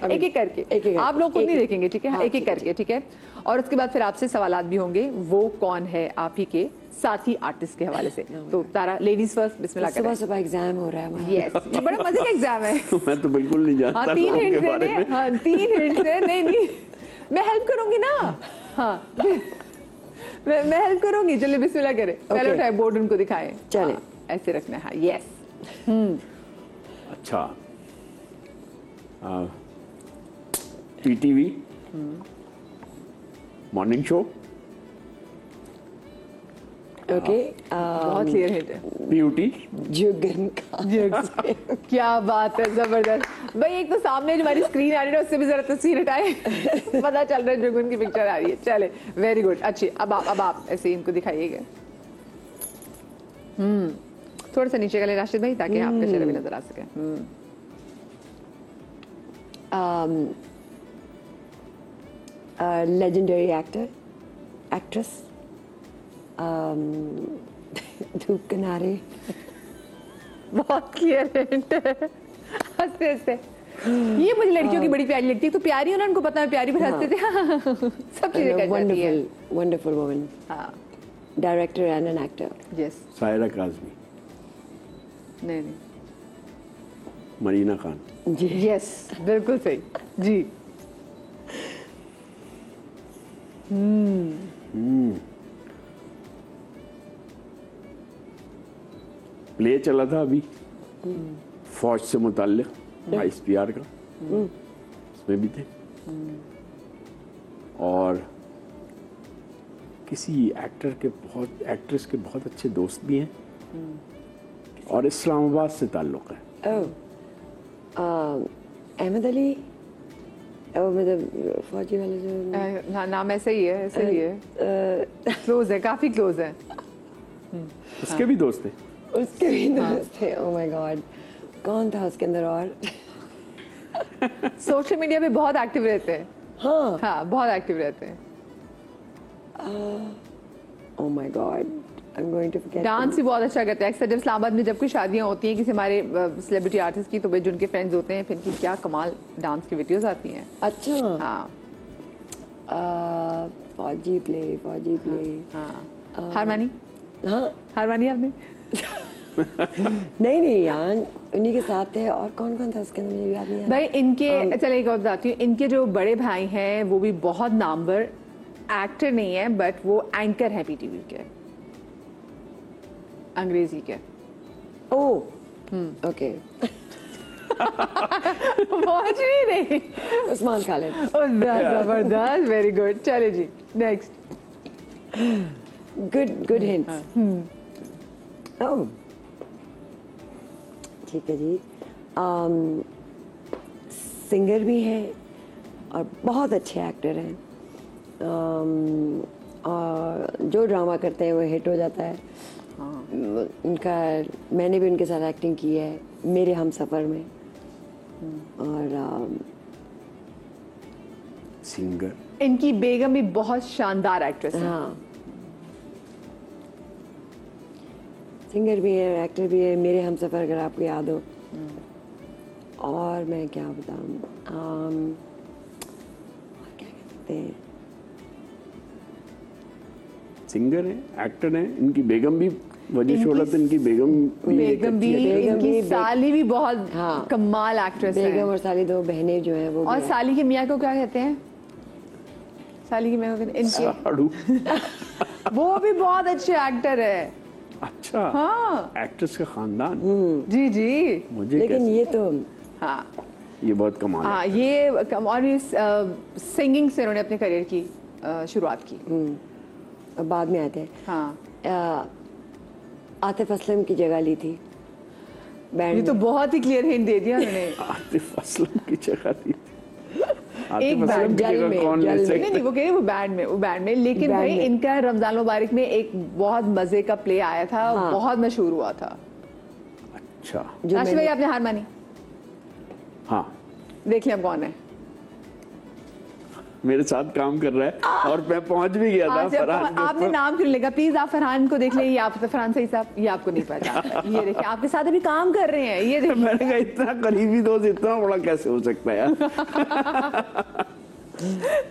एक एक करके आप लोग खुद नहीं देखेंगे, ठीक है, एक एक करके, ठीक है। और उसके बाद फिर आपसे सवालात भी होंगे, वो कौन है आप ही के साथी आर्टिस्ट के हवाले से। तो तारा लेडीज फर्स्ट, बिस्मिल्लाह करें। सुबह सुबह एग्जाम हो रहा है हमारा। यस, बड़ा मजे का एग्जाम है। मैं तो बिल्कुल नहीं जानता। हाँ 3 हिंट्स देने, हाँ 3 हिंट्स है। नहीं मैं हेल्प करूंगी ना, हाँ मैं हेल्प करूंगी। चलिए बिस्मिल्लाह करें। पहले उठाए बोर्ड, उनको दिखाएं। चले ऐसे रखना है, यस। अच्छा पीटीवी मॉर्निंग शो, ओके बहुत क्लियर हिंट है। पीयूटी जुगन का क्या बात है, जबरदस्त भाई। एक तो सामने जो हमारी स्क्रीन आ रही है उससे भी जरा तस्वीर हटाए पता चल रहा है जुगन की पिक्चर आ रही है। चले वेरी गुड, अच्छी। अब आप ऐसे इनको दिखाइएगा। थोड़ा सा नीचे गले राशिद भाई, ताकि आपका चेहरा भी नजर आ सके। legendary actor, actress, धूप किनारे। बहुत क्लियर हिंट है। हंसते हंसते ये मुझे लड़कियों की बड़ी प्यारी लगती है। तो प्यारी है ना, उनको पता है प्यारी, पर हंसते थे। सब चीजें कर जाती है। Wonderful woman, director and an actor. Yes. Saira Kazmi, नहीं मरीना खान। जी यस, बिल्कुल सही जी। प्ले चला था अभी फौज से मुताल्लिक ISPR का, उसमें भी थे। और किसी एक्ट्रेस के बहुत अच्छे दोस्त भी हैं और इस्लामाबाद से ताल्लुक है। अहमद अली, मतलब फौजी वाले जो नाम ऐसे ही है, ऐसे ही है। क्लोज है, काफी क्लोज है। उसके भी दोस्त थे। उसके भी दोस्त थे। ओह माय गॉड, कौन था उसके अंदर? और सोशल मीडिया पे बहुत एक्टिव रहते हैं। हाँ बहुत एक्टिव रहते हैं। Oh my god, I am going to forget. Dance भी बहुत अच्छा करते हैं। अक्सर जब इस्लामाबाद में जब कोई शादियां होती हैं किसी हमारे सेलिब्रिटी आर्टिस्ट की, तो वे जिनके फ्रेंड्स होते हैं, फिर इनकी क्या कमाल डांस की वीडियोस आती हैं। अच्छा हाँ फौजी प्ले हाँ। हारमानी, हाँ हारमानी आपने? नहीं यार, उन्हीं के साथ थे। और कौन कौन था उसके अंदर मुझे याद नहीं आ रहा। भाई इनके चलिए एक और बताती हूँ। इनके जो बड़े भाई हैं वो भी बहुत नामवर एक्टर नहीं है, बट वो एंकर है PTV के, अंग्रेजी के। ओह ओके पहुंच ही नहीं। उस्मान खालिद। जबरदस्त, वेरी गुड। चले जी नेक्स्ट। Good hint. ओह ठीक है जी। सिंगर भी हैं और बहुत अच्छे एक्टर हैं। और जो ड्रामा करते हैं वो हिट हो जाता है। उनका, मैंने भी उनके साथ एक्टिंग की है मेरे हम सफ़र में। और सिंगर, इनकी बेगम भी बहुत शानदार एक्ट्रेस है। हाँ, सिंगर भी है, एक्टर भी है, मेरे हम सफ़र, अगर आपको याद हो। और मैं क्या बताऊँ, क्या कह सकते हैं, सिंगर है, एक्टर है। इनकी बेगम भी वजह शोहरत, इनकी बेगम भी इनकी साली भी बहुत कमाल एक्ट्रेस है। बेगम और साली दो बहनें जो हैं वो। और साली के मियाँ को क्या कहते हैं? साली के मियाँ को इनके वो भी बहुत अच्छे एक्टर है। अच्छा हाँ, एक्ट्रेस का खानदान। जी मुझे लेकिन ये तो हाँ ये बहुत कमाल है। हाँ, ये और इस सिंगिंग से उन्होंने अपने करियर की शुरुआत की। अब बाद में आते हैं। हाँ, आतिफ असलम की जगह ली थी बैंड ये तो बहुत ही क्लियर हिंट दे दिया उन्होंने। आतिफ असलम की जगह थी। एक आतिफ असलम की जल जगह में, कौन जल ले में। सकता नहीं, वो कह रहे हैं वो बैंड में, लेकिन बैंड भाई में। इनका रमजान मुबारक में एक बहुत मजे का प्ले आया था, हाँ। बहुत मशहूर हुआ था। अच्छा, जो राशि भाई मैंने- आपने हार मानी, हाँ देख लिया अब कौन है। मेरे साथ काम कर रहा है और मैं पहुंच भी गया था अच्छा, फरहान के आपने ऊपर। नाम क्यों लेगा? प्लीज आप फरहान को देख लें, ये आप फरहान सही साहब, ये आपको नहीं पहचानता। ये देखिए आपके साथ अभी काम कर रहे हैं, ये देखिए। मैंने कहा इतना करीबी दोस्त इतना बड़ा कैसे हो सकता है यार।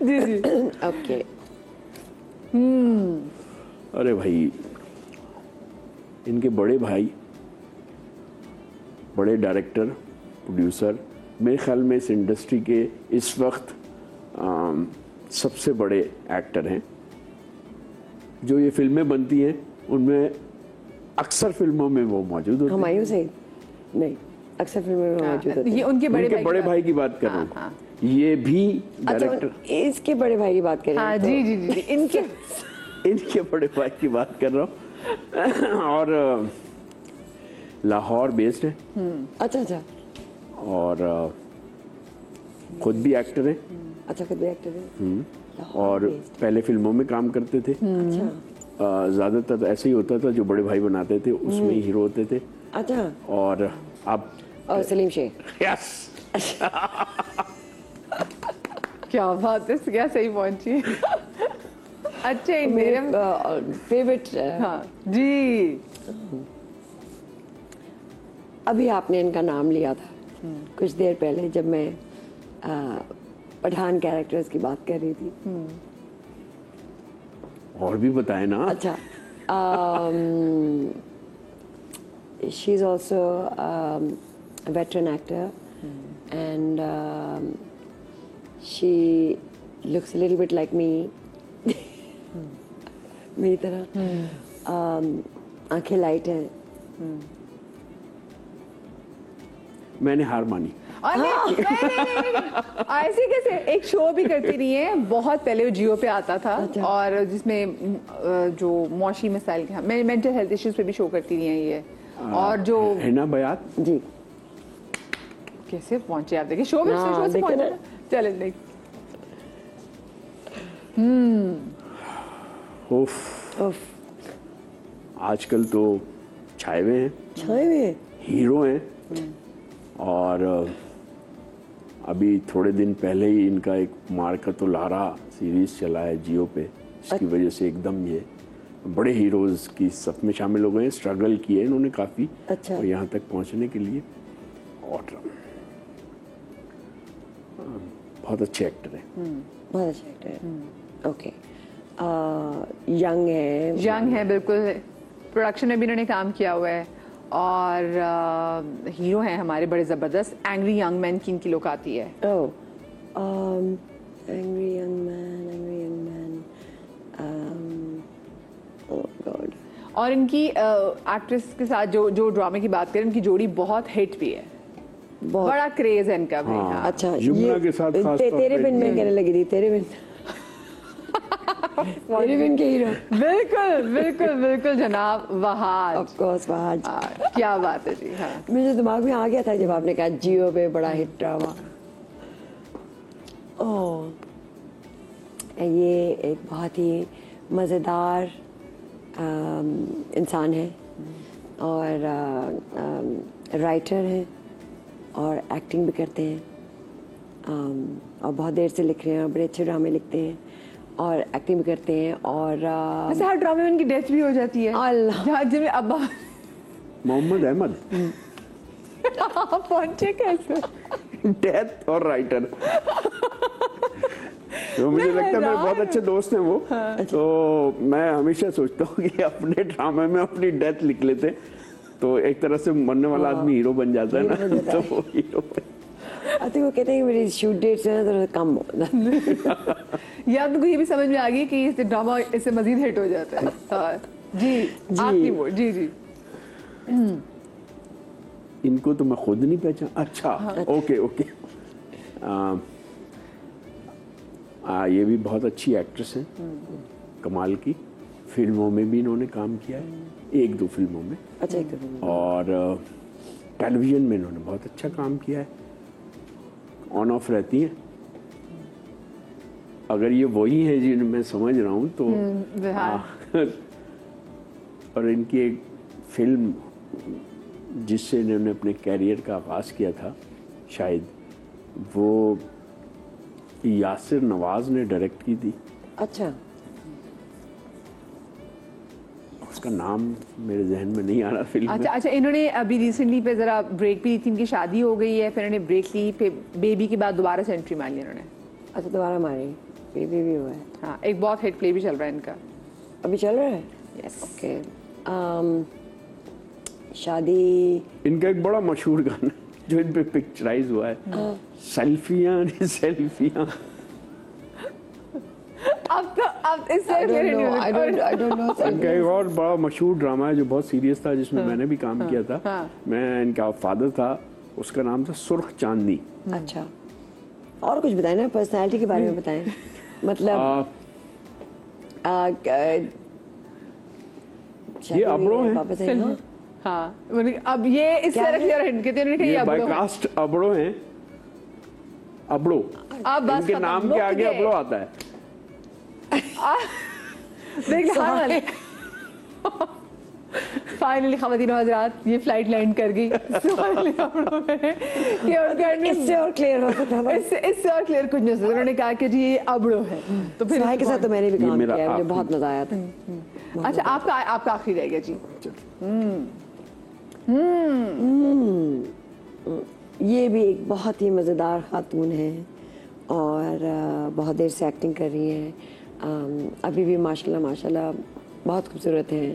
जी जी। ओके। अरे भाई, इनके बड़े भाई, बड़े डायरेक्टर, प्रोड्यूसर, मेरे ख्याल में इस इंडस्ट्री के इस वक्त सबसे बड़े एक्टर हैं। जो ये फिल्में बनती हैं उनमें अक्सर फिल्मों में वो मौजूद होते हैं। हुमायूं से नहीं, अक्सर फिल्मों में मौजूद होते ये हैं। उनके बड़े उनके बड़े भाई की बात कर रहा हूँ। हाँ, ये भी अच्छा, डायरेक्टर, इसके बड़े भाई की बात करें हाँ, तो- जी जी जी, इनके इनके बड़े भाई की बात कर रहा हूँ। और लाहौर बेस्ड है अच्छा अच्छा और खुद भी एक्टर है अच्छा, खुद भी एक्टर है। और पहले फिल्मों में काम करते थे। अच्छा ज़्यादातर ऐसे ही होता था, जो बड़े भाई बनाते थे उसमें ही हीरो होते थे। अच्छा। और अब और सलीम शेख। यस, क्या बात है, क्या सही पहुंची। अच्छा, इन मेरे मेरे फेवरेट। हाँ जी। अभी आपने इनका नाम लिया था कुछ देर पहले जब मैं पठान कैरेक्टर्स की बात कर रही थी। और भी बताए ना। अच्छा, she is also veteran actor and she looks little bit like me, मेरी तरह। आंखें लाइट हैं। मैंने हार मानी। और नहीं, ऐसे कैसे, एक शो भी करती रही है बहुत पहले, वो जियो पे आता था। अच्छा। और जिसमें जो मौशी मसाइल के, मेंटल हेल्थ इश्यूज पे भी शो करती रही हैं ये। और जो हिना बयात, जी, कैसे पहुंचे आप, देखिए शो में, हाँ, शो से देखिए पहुंचे ना। ना। चले देख। उफ, उफ, आजकल तो छाए हुए हैं, छाए हुए। हीरो हैं। और अभी थोड़े दिन पहले ही इनका एक मार्का लारा सीरीज चला है जियो पे, इसकी वजह से एकदम ये बड़े हीरोज की सब में शामिल हो गए हैं। स्ट्रगल किए इन्होंने काफ़ी, अच्छा। और यहाँ तक पहुँचने के लिए। और बहुत अच्छे एक्टर हैं। बहुत अच्छा एक्टर है। ओके, यंग है। यंग है बिल्कुल, प्रोडक्शन में भी इन्होंने काम किया हुआ है। और हीरो हैं हमारे बड़े ज़बरदस्त, एंग्री यंग मैन की इनकी लुक आती है। Oh, angry young man, angry young man. Oh God. और इनकी एक्ट्रेस के साथ जो ड्रामे की बात करें, इनकी जोड़ी बहुत हिट भी है, बहुत बड़ा क्रेज है इनका भी। हाँ। हाँ। अच्छा, यमुना के साथ खास तौर तेरे पे। बिन में कहने लगी थी, तेरे बिन। तेरे बिन के हीरो। बिल्कुल बिल्कुल बिल्कुल जनाब, वहाज। Of course Wahaj. क्या बात है जी। हाँ, मेरे दिमाग में आ गया था जब आपने कहा जियो पे बड़ा हिट ड्रामा। ओह, ये एक बहुत ही मज़ेदार इंसान है और राइटर है और एक्टिंग भी करते हैं। और बहुत देर से लिख रहे हैं, बड़े अच्छे ड्रामे लिखते हैं और एक्टिंग भी करते हैं। और वैसे हर ड्रामे में इनकी डेथ भी हो जाती है। अल्लाह। जहाँ जिनमें अब मोहम्मद अहमद, आप पहुंचे कैसे? डेथ और राइटर। तो मुझे लगता है मेरे बहुत अच्छे दोस्त हैं वो। तो मैं हमेशा सोचता हूँ कि अपने ड्रामे में अपनी डेथ लिख लेते, तो एक तरह से मरने वाला आदमी हीरो बन जाता है ना। हीरो बन जाता है। तो वो हीरो आई थिंक वो कहते हैं कि मेरी शूट डेट्स हैं तो कम हो। या तो ये भी समझ में आ गई कि इस ड्रामा इससे मजीद हिट हो जाता है। हाँ, जी आपकी वो, जी जी। इनको तो मैं खुद नहीं पहचान। अच्छा, ओके ओके। ये भी बहुत अच्छी एक्ट्रेस हैं, कमाल की। फिल्मों में भी इन्होंने काम किया है, 1-2 फिल्मों में। अच्छा, एक तो और टेलीविज़न में इन्होंने बहुत अच्छा काम किया है, ऑन ऑफ रहती हैं। अगर ये वही है जिन्हें मैं समझ रहा हूँ तो और इनकी एक फिल्म जिससे इन्होंने अपने कैरियर का आगाज़ किया था, शायद वो यासिर नवाज ने डायरेक्ट की थी। अच्छा, उसका नाम मेरे जहन में नहीं आ रहा फिल्म में। अच्छा, इन्होंने अभी रिसेंटली पे जरा ब्रेक भी ली थी, इनकी शादी हो गई है, फिर इन्होंने ब्रेक ली, फिर बेबी के बाद दोबारा से एंट्री मारी इन्होंने। अच्छा, दोबारा मारी, बेबी भी हुआ है। हाँ, एक बहुत हिट प्ले भी चल रहा है इनका। अभी चल रहा है? यस। ओके। शादी, इनका एक बड़ा मशहूर गाना जो इन पे पिक्चराइज हुआ है, सेल्फियां ने सेल्फियां। अब इससे I don't know. इनका एक और बड़ा मशहूर ड्रामा है जो बहुत सीरियस था, जिसमें मैंने भी काम किया था। मैं इनका फादर था, उसका नाम था सुर्ख चांदनी। अच्छा, और कुछ बताएं ना, पर्सनालिटी के बारे में बताएं। मतलब ये अबड़ो हैं। वापस आए, हाँ? हाँ, अब ये इस तरह क्लियर हिंट के थे उन्होंने ये कहा बाय अबड़ो है। कास्ट अबड़ो हैं, अबड़ो। अब बस इनके खत्म, नाम के मुक आगे गए। अबड़ो आता है। देख लो, फाइनली ख़वातीनो हज़रात ये फ्लाइट लैंड कर गई। इससे और क्लियर हो सकता था। इससे और क्लियर कुछ नहीं हो सकता। उन्होंने कहा कि जी ये अबड़ो है, तो फिर भाई के साथ तो मैंने भी ये काम मेरा किया है, मुझे आखिरी- बहुत मजा आया था। अच्छा, आपका आखिरी रह गया जी। ये भी एक बहुत ही मज़ेदार खातून है और बहुत देर से एक्टिंग कर रही हैं। अभी भी माशाल्लाह बहुत खूबसूरत हैं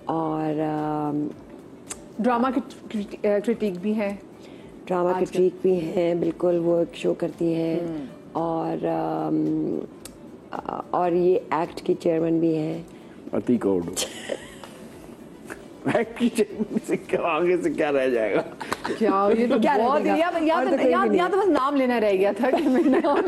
और ड्रामा की क्रिटिक भी है, ड्रामा के ट्रीक भी हैं, बिल्कुल वो एक शो करती हैं और ये एक्ट की चेयरमैन भी हैं। अतीक ओडो। से क्या आगे से क्या रह जाएगा? क्या ये तो क्या बहुत रहेगा? और तो कोई भी नहीं या तो बस नाम लेना रह गया था कि मैं नाम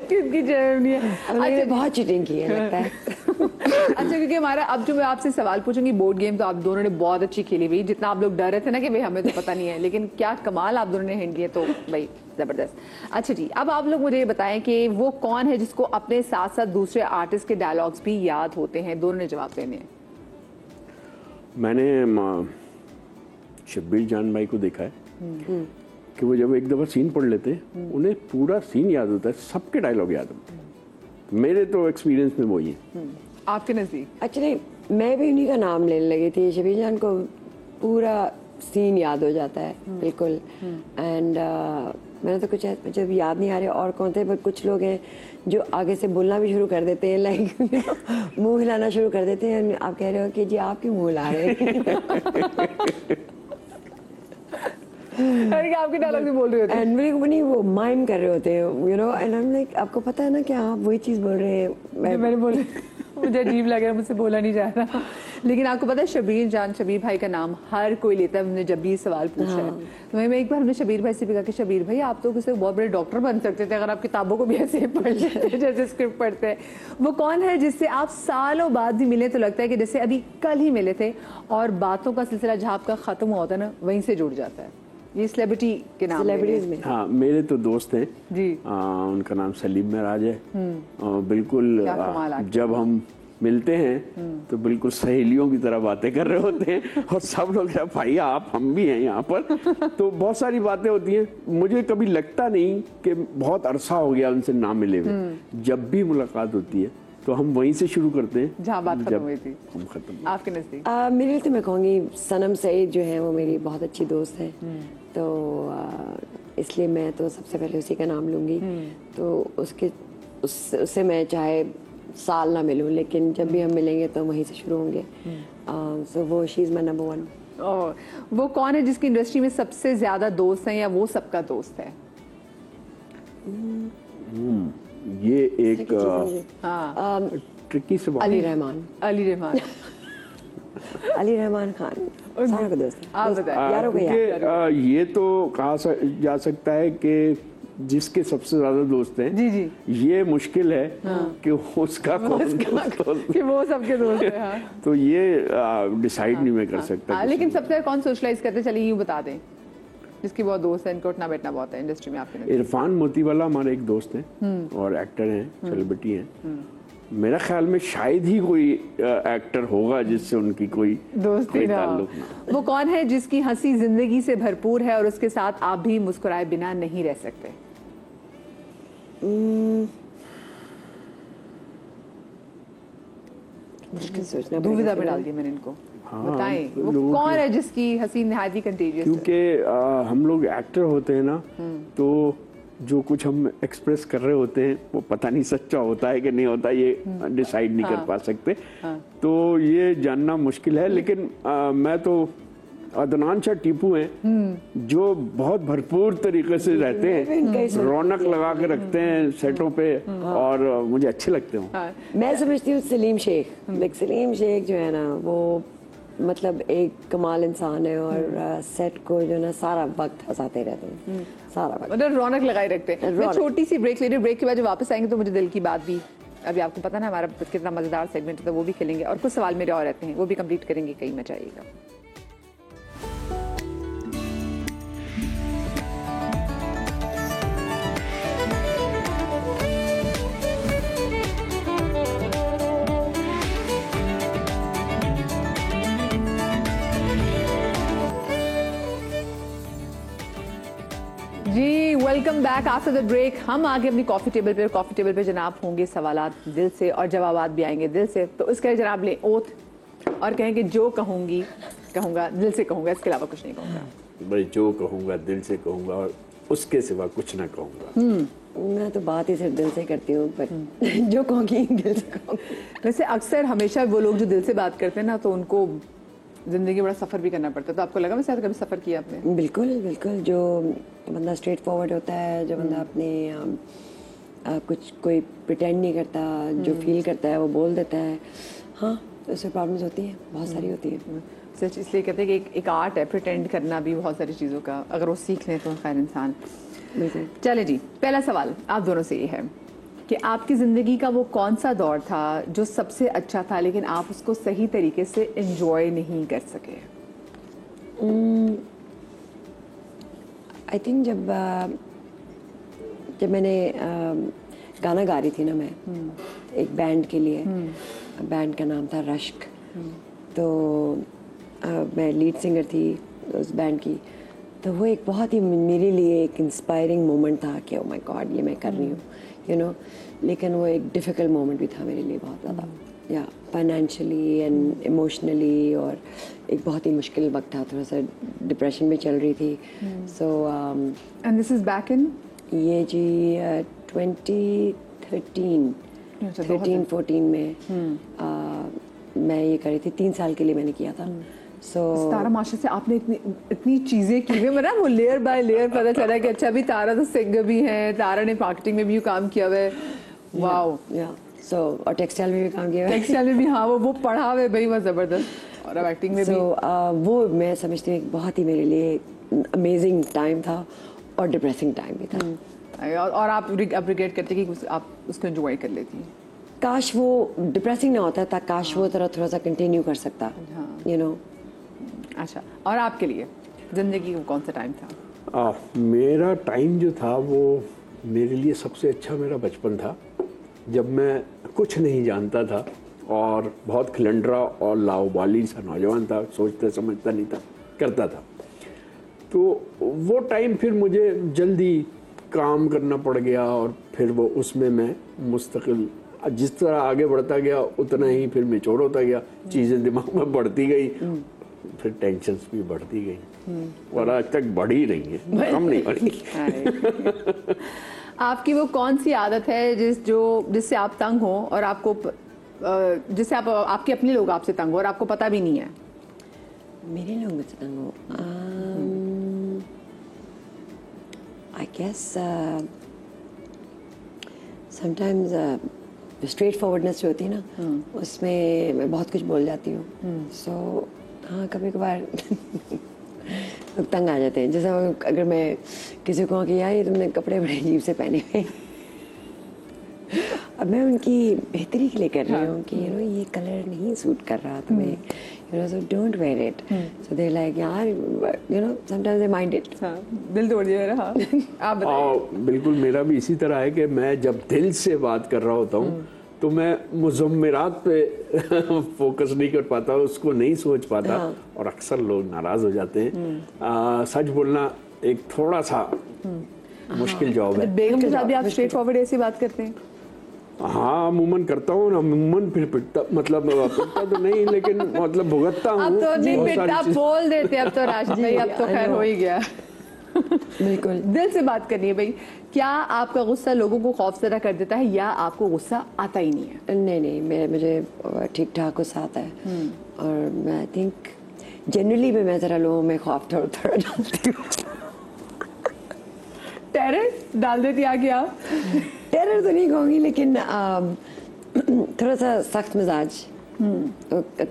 किसकी जरूरत नहीं है। मैंने बहुत चीटिंग की है लगता है। अच्छा, क्योंकि हमारा अब जो मैं आपसे सवाल पूछूंगी, बोर्ड गेम तो आप दोनों ने बहुत अच्छी खेली हुई, जितना आप लोग डर रहे थे ना कि भाई हमें तो पता नहीं है, लेकिन क्या कमाल आप दोनों ने हिंट दिए, तो भाई जबरदस्त। अच्छा जी, अब आप लोग मुझे ये बताएं कि वो कौन है जिसको अपने साथ साथ दूसरे आर्टिस्ट के डायलॉग्स भी याद होते हैं? दोनों ने जवाब देने हैं। मैंने शब्बीर जान भाई को देखा है कि वो जब एक दफा सीन पढ़ लेते हैं, उन्हें पूरा सीन याद होता है, सबके डायलॉग याद होते हैं। मेरे तो एक्सपीरियंस में वही है। आपके नजदीक? एक्चुअली मैं भी उन्हीं का नाम लेने लगी थी। शबीर जान को पूरा सीन याद हो जाता है बिल्कुल। एंड मैंने तो कुछ जब याद नहीं आ रहे और कौन थे, पर कुछ लोग हैं जो आगे से बोलना भी शुरू कर देते हैं, लाइक मुंह हिलाना शुरू कर देते हैं। आप कह रहे हो कि जी आप क्यों मुंह हिला रहे हैं? अरे आपके डायलॉग भी बोल रहे होते हैं। एंड नहीं, वो माइम कर रहे होते हैं, you know. And I am like, आपको पता है ना कि आप वही चीज़ बोल रहे हैं। मैंने बोला, मुझे अजीब लग रहा है, मुझसे बोला नहीं जा रहा। लेकिन आपको पता है शबीर भाई का नाम हर कोई लेता है। हमने जब भी सवाल पूछा है तो मैं एक बार हमने शबीर भाई से भी कहा कि शबीर भाई आप तो किसी बहुत बड़े डॉक्टर बन सकते थे अगर आप किताबों को भी ऐसे पढ़ लेते जैसे स्क्रिप्ट पढ़ते हैं। वो कौन है जिससे आप सालों बाद भी मिले तो लगता है कि जैसे अभी कल ही मिले थे, और बातों का सिलसिला जहाँ आपका खत्म हुआ होता है ना, वहीं से जुड़ जाता है? ये सेलिब्रिटी के नाम सेलिब्रिटीज में हाँ, मेरे तो दोस्त हैं जी। उनका नाम सलीम महराज है। बिल्कुल क्या कमाल है। जब हम मिलते हैं तो बिल्कुल सहेलियों की तरह बातें कर रहे होते हैं और सब लोग भाई आप, हम भी हैं यहाँ पर। तो बहुत सारी बातें होती हैं। मुझे कभी लगता नहीं कि बहुत अरसा हो गया उनसे ना मिले हुए। जब भी मुलाकात होती है तो हम वहीं से शुरू करते हैं जहाँ बात खत्म हुई थी। हम खत्म। आपके नजदीक? मेरे लिए तो मैं कहूँगी सनम सईद जो है वो मेरी बहुत अच्छी दोस्त है, तो इसलिए मैं तो सबसे पहले उसी का नाम लूँगी। तो उससे मैं चाहे साल ना मिलूं, लेकिन जब भी हम मिलेंगे तो वहीं से शुरू होंगे। सो वो she is my number one. और वो कौन है जिसकी इंडस्ट्री में सबसे ज्यादा दोस्त हैं या वो सबका दोस्त है? ये एक ट्रिकी सवाल। अली रहमान। अली रहमान। अली रहमान खान सारा का दोस्त है। आप बताएं। यारों का यार। ये तो कहा जा सकता है कि जिसके सबसे ज्यादा दोस्त हैं, जी जी, ये मुश्किल है कि उसका कौन दोस्त कि वो सबके दोस्त हैं। हाँ। तो ये डिसाइड नहीं मैं कर सकता। हाँ, लेकिन सबसे कौन सोशलाइज करते, चलिए यूँ बता दें, जिसकी बहुत दोस्त है, इनको उठना बैठना बहुत है इंडस्ट्री में आपके? इरफान मोतीवाला हमारे एक दोस्त हैं और एक्टर हैं, सेलिब्रिटी हैं। मेरा ख्याल में शायद ही कोई एक्टर होगा जिससे उनकी कोई दोस्ती ना हो। ताल्लुक ना। वो कौन है जिसकी हंसी जिंदगी से भरपूर है और उसके साथ आप भी मुस्कुराए बिना नहीं रह सकते? मुश्किल सोचना दुविधा में डाल दिया मैंने इनको। हाँ, बताएं वो कौन है जिसकी हंसी निहायत ही कंटेजियस है? क्योंकि हम लोग एक्टर होते हैं ना, तो जो कुछ हम एक्सप्रेस कर रहे होते हैं वो पता नहीं सच्चा होता है कि नहीं होता, ये डिसाइड नहीं कर पा सकते। तो ये जानना मुश्किल है। लेकिन मैं तो अदनान शाह टीपू हैं जो बहुत भरपूर तरीके से रहते हैं, रौनक लगा के रखते हैं सेटों पे, और मुझे अच्छे लगते हैं। मैं समझती हूँ सलीम शेख, लाइक सलीम शेख जो है ना, वो मतलब एक कमाल इंसान है और सेट को जो ना सारा वक्त हंसाते रहते हैं, सारा वक्त मतलब रौनक लगाए रखते हैं। मैं छोटी सी ब्रेक ले रही हूँ, ब्रेक के बाद जब वापस आएंगे तो मुझे दिल की बात भी, अभी आपको पता ना हमारा कितना मजेदार सेगमेंट है, तो वो भी खेलेंगे और कुछ सवाल मेरे और रहते हैं वो भी कंप्लीट करेंगे, कहीं मचा आइएगा। जी welcome back after the break. हम आगे अपनी कॉफी टेबल पे, कॉफी टेबल पे जनाब होंगे सवालात दिल से और जवाबात भी आएंगे दिल से। तो इसके जनाब लें ओथ और कहेंगे जो कहूंगी कहूंगा, दिल से कहूंगा, इसके अलावा कुछ नहीं कहूंगा। भाई जो कहूंगा दिल से कहूंगा और उसके सिवा कुछ ना कहूंगा। मैं तो बात ही सिर्फ दिल से करती हूँ, पर जो कहूँगी दिल से कहूँगी। वैसे अक्सर हमेशा वो लोग जो दिल से बात करते हैं ना, तो उनको जिंदगी बड़ा सफर भी करना पड़ता है। तो आपको लगा वैसे कभी सफर किया आपने? बिल्कुल बिल्कुल। जो बंदा स्ट्रेट फॉरवर्ड होता है, जो बंदा अपने कुछ कोई प्रिटेंड नहीं करता, जो फील करता है वो बोल देता है। हाँ, तो उससे प्रॉब्लम्स होती हैं, बहुत सारी होती हैं। सच इसलिए कहते हैं कि एक आर्ट है प्रिटेंड करना भी बहुत सारी चीज़ों का, अगर वो सीख लें तो खैर इंसान। बिल्कुल। चले जी, पहला सवाल आप दोनों से ये है कि आपकी ज़िंदगी का वो कौन सा दौर था जो सबसे अच्छा था लेकिन आप उसको सही तरीके से एंजॉय नहीं कर सके? आई थिंक जब मैंने गाना गा रही थी ना मैं एक बैंड के लिए, बैंड का नाम था रश्क। तो मैं लीड सिंगर थी उस बैंड की। तो वो एक बहुत ही मेरे लिए एक इंस्पायरिंग मोमेंट था कि ओ माय गॉड ये मैं कर रही हूँ, यू नो। लेकिन वो एक डिफ़िकल्ट मोमेंट भी था मेरे लिए बहुत ज़्यादा, या फाइनेंशियली एंड इमोशनली, और एक बहुत ही मुश्किल वक्त था, थोड़ा सा डिप्रेशन में चल रही थी। So and this is back in ये जी 2013-14 में मैं ये करी थी, 3 साल के लिए मैंने किया था। तारा माशा से आपने इतनी चीजें की हुई, मतलब वो लेयर बाय लेयर पता चला कि अच्छा अभी तारा तो सिंगर भी है, तारा ने मार्केटिंग में भी काम किया हुआ है। वाओ। सो और टेक्सटाइल में भी काम किया हुआ है। टेक्सटाइल में भी, हाँ वो पढ़ा हुआ है भाई, वो जबरदस्त। और अब एक्टिंग में भी। वो मैं समझती हूँ बहुत ही मेरे लिए अमेजिंग टाइम था और डिप्रेसिंग टाइम भी था। और आप रिग्रेट करते कि आप उसको एंजॉय कर लेती? काश वो डिप्रेसिंग ना होता था, काश वो थोड़ा सा कंटिन्यू कर सकता, यू नो। अच्छा, और आपके लिए जिंदगी का कौन सा टाइम था? मेरा टाइम जो था वो मेरे लिए सबसे अच्छा मेरा बचपन था, जब मैं कुछ नहीं जानता था और बहुत खिलंडरा और लाओबाली सा नौजवान था, सोचता समझता नहीं था, करता था। तो वो टाइम फिर मुझे जल्दी काम करना पड़ गया और फिर वो उसमें मैं मुस्तकिल जिस तरह आगे बढ़ता गया उतना ही फिर मैच्योर होता गया, चीज़ें दिमाग में बढ़ती गई, फिर टेंशन्स भी बढ़ती गई और आज तक बढ़ ही रही है, कम नहीं बढ़ी। आपकी वो कौन सी आदत है जिससे आप तंग हो और आपको जिससे आपके अपने लोग आपसे तंग हो और आपको पता भी नहीं है? मेरे लोग मुझसे तंग हो, I guess sometimes straightforwardness जो होती है ना, उसमें मैं बहुत कुछ बोल जाती हूँ। सो हाँ, कभी कभार लोग तंग आ जाते हैं। जैसे अगर मैं किसी को कहूँ कि यार ये तुमने कपड़े बड़े अजीब से पहने हुए, अब मैं उनकी बेहतरी के लिए कर रही हूँ कि ये कलर नहीं सूट कर रहा तुम्हें, so don't wear it. So they're like यार sometimes they mind it. दिल तोड़ दिया मेरा। हाँ, आप बताइए। बिल्कुल मेरा भी इसी तरह है कि मैं जब दिल से बात कर रहा होता हूँ तो मैं मुज़म्मिरात पे फोकस नहीं कर पाता, उसको नहीं सोच पाता। और अक्सर लोग नाराज हो जाते हैं। सच बोलना एक थोड़ा सा मुश्किल जॉब है। बेगम के साथ भी आप स्ट्रेट फॉरवर्ड ऐसी बात करते हैं? हाँ, अमूमन करता हूँ ना, अमूमन फिर पिटता, मतलब पिटता तो नहीं लेकिन मतलब भुगतता हूँ। अब तो नहीं पिटता, आप बोल देते अब तो राशिद भाई, अब तो खैर हो ही गया। बिल्कुल दिल से बात करनी है भाई। क्या आपका गुस्सा लोगों को खौफजदा कर देता है या आपको गुस्सा आता ही नहीं है? नहीं, मुझे ठीक ठाक गुस्सा आता है। और मैं आई थिंक जनरली मैं ज़रा लोगों में खौफ थोड़ा डालती हूँ। टेरर डाल देती आगे आप? टेरर तो नहीं कहूँगी, लेकिन थोड़ा सा सख्त मिजाज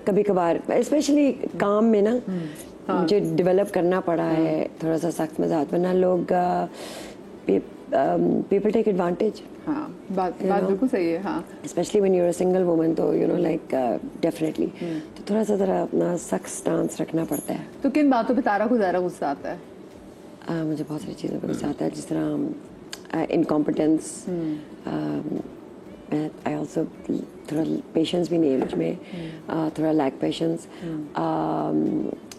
कभी कभार, स्पेशली काम में ना मुझे डेवलप करना पड़ा है थोड़ा सा सख्त मिजाज, वरना लोग पीपल टेक एडवांटेज। हाँ, बात बिल्कुल सही है। हाँ, specially when you are a single woman, तो लाइक डेफिनेटली तो थोड़ा सा ज़रा अपना सख्त स्टांस रखना पड़ता है। तो किन बातों पे तारा को ज़्यादा गुस्सा आता है? मुझे बहुत सारी चीज़ों पर गुस्सा आता है, जिस तरह इनकॉम्पिटेंस। आई ऑल्सो थोड़ा पेशेंस भी नहीं है मुझ में, थोड़ा लैक पेशेंस।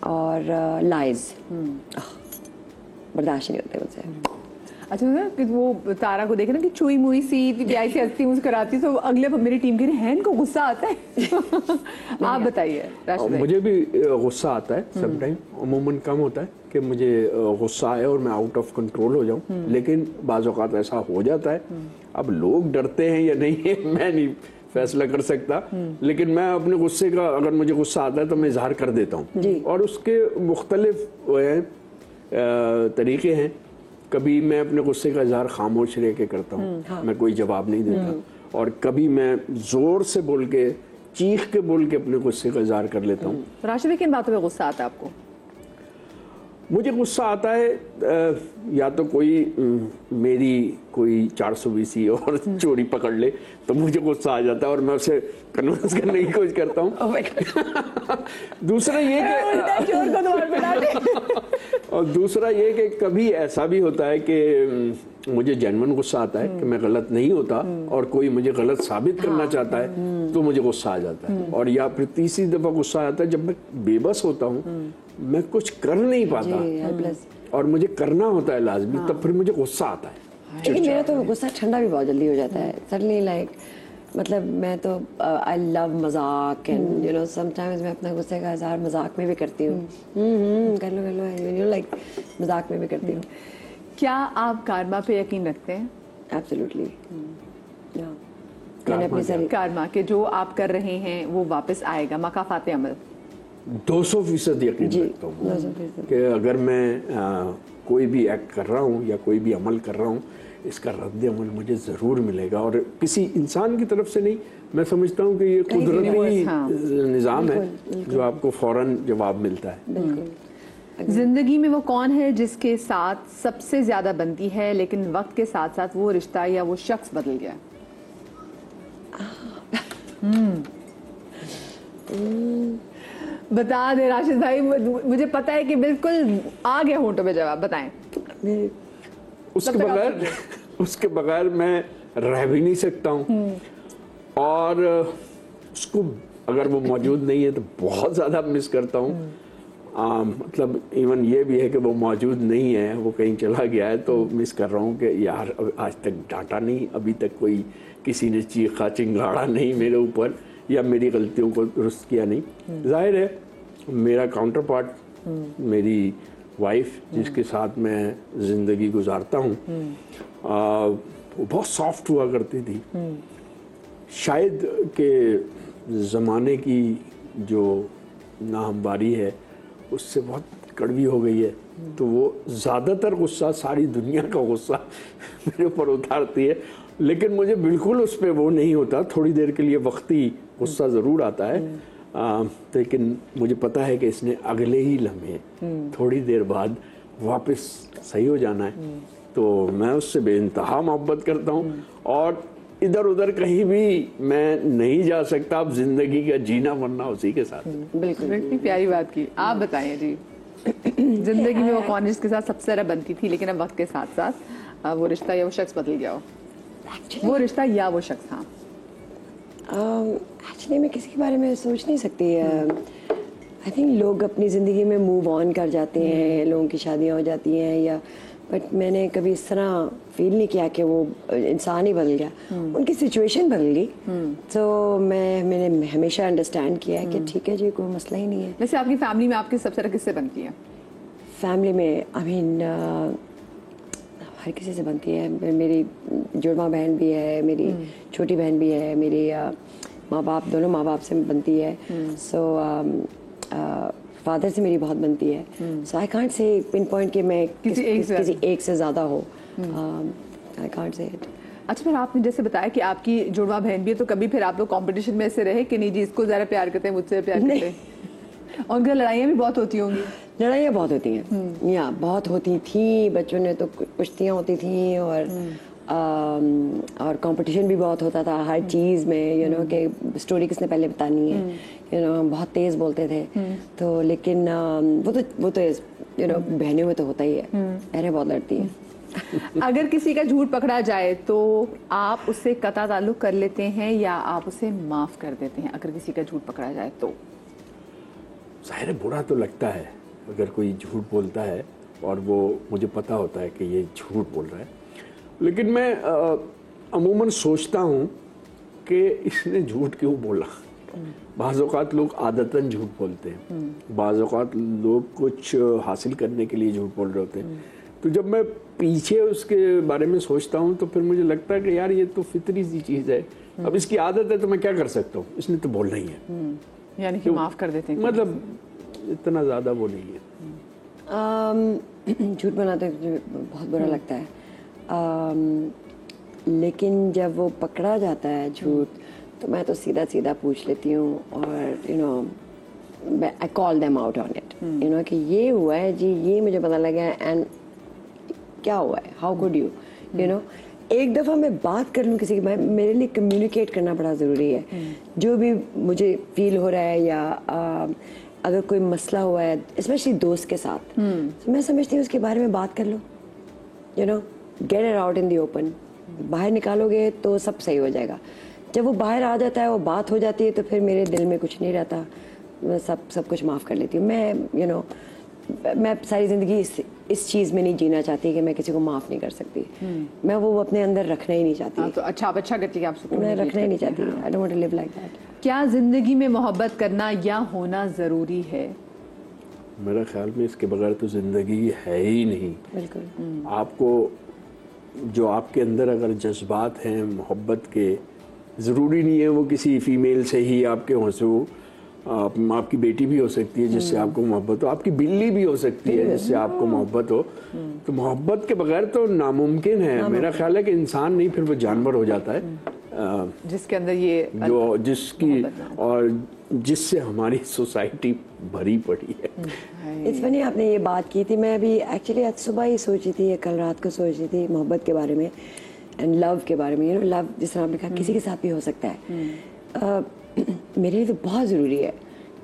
और लाइज बर्दाश्त नहीं होते मुझसे। अच्छा ना कि वो तारा को देखे ना कि चुई मुई सी प्याई सी हंसती मुस्कुराती, तो अगले मेरी टीम के हैं इनको गुस्सा आता है। आप बताइए राशिद भाई। मुझे भी गुस्सा आता है समटाइम, अमूमन कम होता है कि मुझे गुस्सा आए और मैं आउट ऑफ कंट्रोल हो जाऊं, लेकिन बाज़ औक़ात ऐसा हो जाता है। अब लोग डरते हैं या नहीं है मैं नहीं फैसला कर सकता, लेकिन मैं अपने गुस्से का, अगर मुझे गुस्सा आता है तो मैं इजहार कर देता हूँ। और उसके मुख्तलिफ तरीके हैं। कभी मैं अपने गुस्से का इजहार खामोश रह के करता हूँ, मैं कोई जवाब नहीं देता। और कभी मैं जोर से बोल के, चीख के बोल के अपने गुस्से का इजहार कर लेता हूँ। राशिद भाई, किन बातों पे गुस्सा आता है आपको? मुझे गुस्सा आता है या तो कोई मेरी कोई 420 और चोरी पकड़ ले तो मुझे गुस्सा आ जाता है और मैं उसे कन्विंस करने की कोशिश करता हूँ। दूसरा ये और दूसरा ये कि कभी ऐसा भी होता है कि मुझे जेन्युइन गुस्सा आता है कि मैं गलत नहीं होता और कोई मुझे गलत साबित करना चाहता है तो मुझे गुस्सा आ जाता है। और या फिर तीसरी दफा गुस्सा आता है जब मैं बेबस होता हूँ, मैं कुछ कर नहीं पाता और मुझे करना होता है लाजमी, तब फिर मुझे गुस्सा आता है। लेकिन मेरा तो गुस्सा ठंडा भी बहुत जल्दी हो जाता है सडनली, लाइक मतलब मैं तो आई लव मजाक एंड समटाइम्स मैं अपना गुस्से का इजहार मजाक में भी करती हूँ। कर लो लाइक मजाक में भी करती हूँ। क्या आप कारमा पे यकीन रखते हैं? एब्सोल्युटली। मैंने अपनी सारी कारमा के जो आप कर रहे हैं वो वापस आएगा, मकाफात अमल 200% यकीन रखता हूँ कि अगर मैं कोई भी एक्ट कर रहा हूँ या कोई भी अमल कर रहा हूँ, इसका रद्द अमल मुझे ज़रूर मिलेगा। और किसी इंसान की तरफ से नहीं, मैं समझता हूँ कि ये कुदरती निज़ाम है जो आपको फौरन जवाब मिलता है। जिंदगी में वो कौन है जिसके साथ सबसे ज़्यादा बनती है लेकिन वक्त के साथ साथ वो रिश्ता या वो शख्स बदल गया? बता दे राशिद भाई, मुझे पता है कि बिल्कुल आ गया होंठों पे जवाब, बताएं। उसके बगैर मैं रह भी नहीं सकता हूँ और उसको अगर वो मौजूद नहीं है तो बहुत ज़्यादा मिस करता हूँ। मतलब इवन ये भी है कि वो मौजूद नहीं है, वो कहीं चला गया है तो मिस कर रहा हूँ कि यार आज तक डांटा नहीं, अभी तक कोई किसी ने चीखा चिंगाड़ा नहीं मेरे ऊपर या मेरी गलतियों को दुरुस्त किया नहीं। जाहिर है मेरा काउंटर पार्ट मेरी वाइफ जिसके साथ मैं ज़िंदगी गुजारता हूँ वो बहुत सॉफ्ट हुआ करती थी। शायद के ज़माने की जो नाहमवारी है उससे बहुत कड़वी हो गई है, तो वो ज़्यादातर गुस्सा, सारी दुनिया का गुस्सा मेरे ऊपर उतारती है, लेकिन मुझे बिल्कुल उस पर वो नहीं होता। थोड़ी देर के लिए वक्ती गुस्सा ज़रूर आता है लेकिन मुझे पता है कि इसने अगले ही लम्हे थोड़ी देर बाद वापस सही हो जाना है। तो मैं उससे बेइंतहा मोहब्बत करता हूँ और इधर उधर कहीं भी मैं नहीं जा सकता। अब जिंदगी का जीना मरना उसी के साथ। बिल्कुल। इतनी प्यारी बात की। आप बताइए जी, जिंदगी में वो कौन जिसके साथ सबसे ज्यादा बनती थी, लेकिन अब वक्त के साथ साथ वो रिश्ता या वो शख्स बदल गया हो? वो रिश्ता या वो शख्स। हाँ, एक्चुअली मैं किसी के बारे में सोच नहीं सकती। आई थिंक लोग अपनी ज़िंदगी में मूव ऑन कर जाते हैं, लोगों की शादियाँ हो जाती हैं या, बट मैंने कभी इस तरह फील नहीं किया कि वो इंसान ही बदल गया। उनकी सिचुएशन बदल गई। तो मैंने हमेशा अंडरस्टैंड किया है कि ठीक है जी, कोई मसला ही नहीं है। वैसे आपकी फैमिली में आपकी सबसे ज्यादा किससे बनती है? फैमिली में आई मीन हर किसी से बनती है। मेरी जुड़वा बहन भी है, मेरी छोटी बहन भी है, मेरी माँ बाप, दोनों माँ बाप से बनती है। सो फादर से मेरी बहुत बनती है। So I can't say pinpoint कि मैं किसी एक से ज़्यादा हो। I can't say it. अच्छा, फिर आपने जैसे बताया कि आपकी जुड़वा बहन भी है, तो कभी फिर आप लोग कंपटीशन में ऐसे रहे कि नहीं जी इसको ज़्यादा प्यार करते हैं, मुझसे प्यार करते हैं? और उनकी लड़ाइयाँ भी बहुत होती होंगी। लड़ाइयाँ बहुत होती हैं या बहुत होती थी। बच्चों ने तो कुश्तियाँ होती थी और कंपटीशन भी बहुत होता था हर चीज़ में। यू नो कि स्टोरी किसने पहले बतानी है। यू नो हम बहुत तेज़ बोलते थे। तो लेकिन वो तो यू नो बहनों में तो होता ही है, बहनें बहुत लड़ती हैं। अगर किसी का झूठ पकड़ा जाए तो आप उससे कता ताल्लुक कर लेते हैं या आप उसे माफ़ कर देते हैं? अगर किसी का झूठ पकड़ा जाए तो ज़ाहिर है बुरा तो लगता है अगर कोई झूठ बोलता है और वो मुझे पता होता है कि ये झूठ बोल रहा है। लेकिन मैं अमूमन सोचता हूँ कि इसने झूठ क्यों बोला। बाज़ औक़ात लोग आदतन झूठ बोलते हैं, बाज़ औक़ात लोग कुछ हासिल करने के लिए झूठ बोल रहे होते हैं। तो जब मैं पीछे उसके बारे में सोचता हूँ तो फिर मुझे लगता है कि यार ये तो फितरी सी चीज़ है। अब इसकी आदत है तो मैं क्या कर सकता हूँ, इसने तो बोलना ही है। यानी कि माफ़ कर देते हैं, मतलब इतना ज़्यादा वो नहीं है। झूठ बनाते बहुत बुरा लगता है। लेकिन जब वो पकड़ा जाता है झूठ, तो मैं तो सीधा सीधा पूछ लेती हूँ और you know I call them out on it. You know कि ये हुआ है जी, ये मुझे पता लगा है एंड क्या हुआ है, how could you you no. एक दफ़ा मैं बात कर लूँ किसी की, मेरे लिए कम्युनिकेट करना बड़ा ज़रूरी है। जो भी मुझे फील हो रहा है या अगर कोई मसला हुआ है स्पेशली दोस्त के साथ, तो मैं समझती हूँ उसके बारे में बात कर लो। You know get it out in the open. बाहर निकालोगे तो सब सही हो जाएगा। जब वो बाहर आ जाता है, वो बात हो जाती है, तो फिर मेरे दिल में कुछ नहीं रहता। मैं सब कुछ माफ़ कर लेती हूँ। मैं यू नो मैं सारी ज़िंदगी इस चीज़ में नहीं जीना चाहती कि मैं किसी को माफ़ नहीं कर सकती। मैं वो अपने अंदर रखना ही नहीं चाहती। तो अच्छा करती है आप सुकून मैं रखना ही नहीं चाहती। I don't want to live like that. क्या ज़िंदगी में मोहब्बत करना या होना ज़रूरी है? मेरा ख्याल में इसके बगैर तो ज़िंदगी है ही नहीं। बिल्कुल। आपको जो आपके अंदर अगर जज्बात हैं मोहब्बत के, ज़रूरी नहीं है वो किसी फ़ीमेल से ही आपके हों से वो आपकी बेटी भी हो सकती है जिससे आपको मोहब्बत हो, आपकी बिल्ली भी हो सकती है जिससे आपको मोहब्बत हो। तो मोहब्बत के बगैर तो नामुमकिन है। मेरा ख्याल है कि इंसान नहीं फिर वो जानवर हो जाता है जिसके अंदर ये जो जिसकी और जिससे हमारी सोसाइटी भरी पड़ी है। इस फनी आपने ये बात की थी, मैं अभी एक्चुअली आज सुबह ही सोची थी या कल रात को सोच रही थी मोहब्बत के बारे में एंड लव के बारे में। यू नो लव जिस तरह आपने कहा किसी के साथ भी हो सकता है। मेरे लिए तो बहुत ज़रूरी है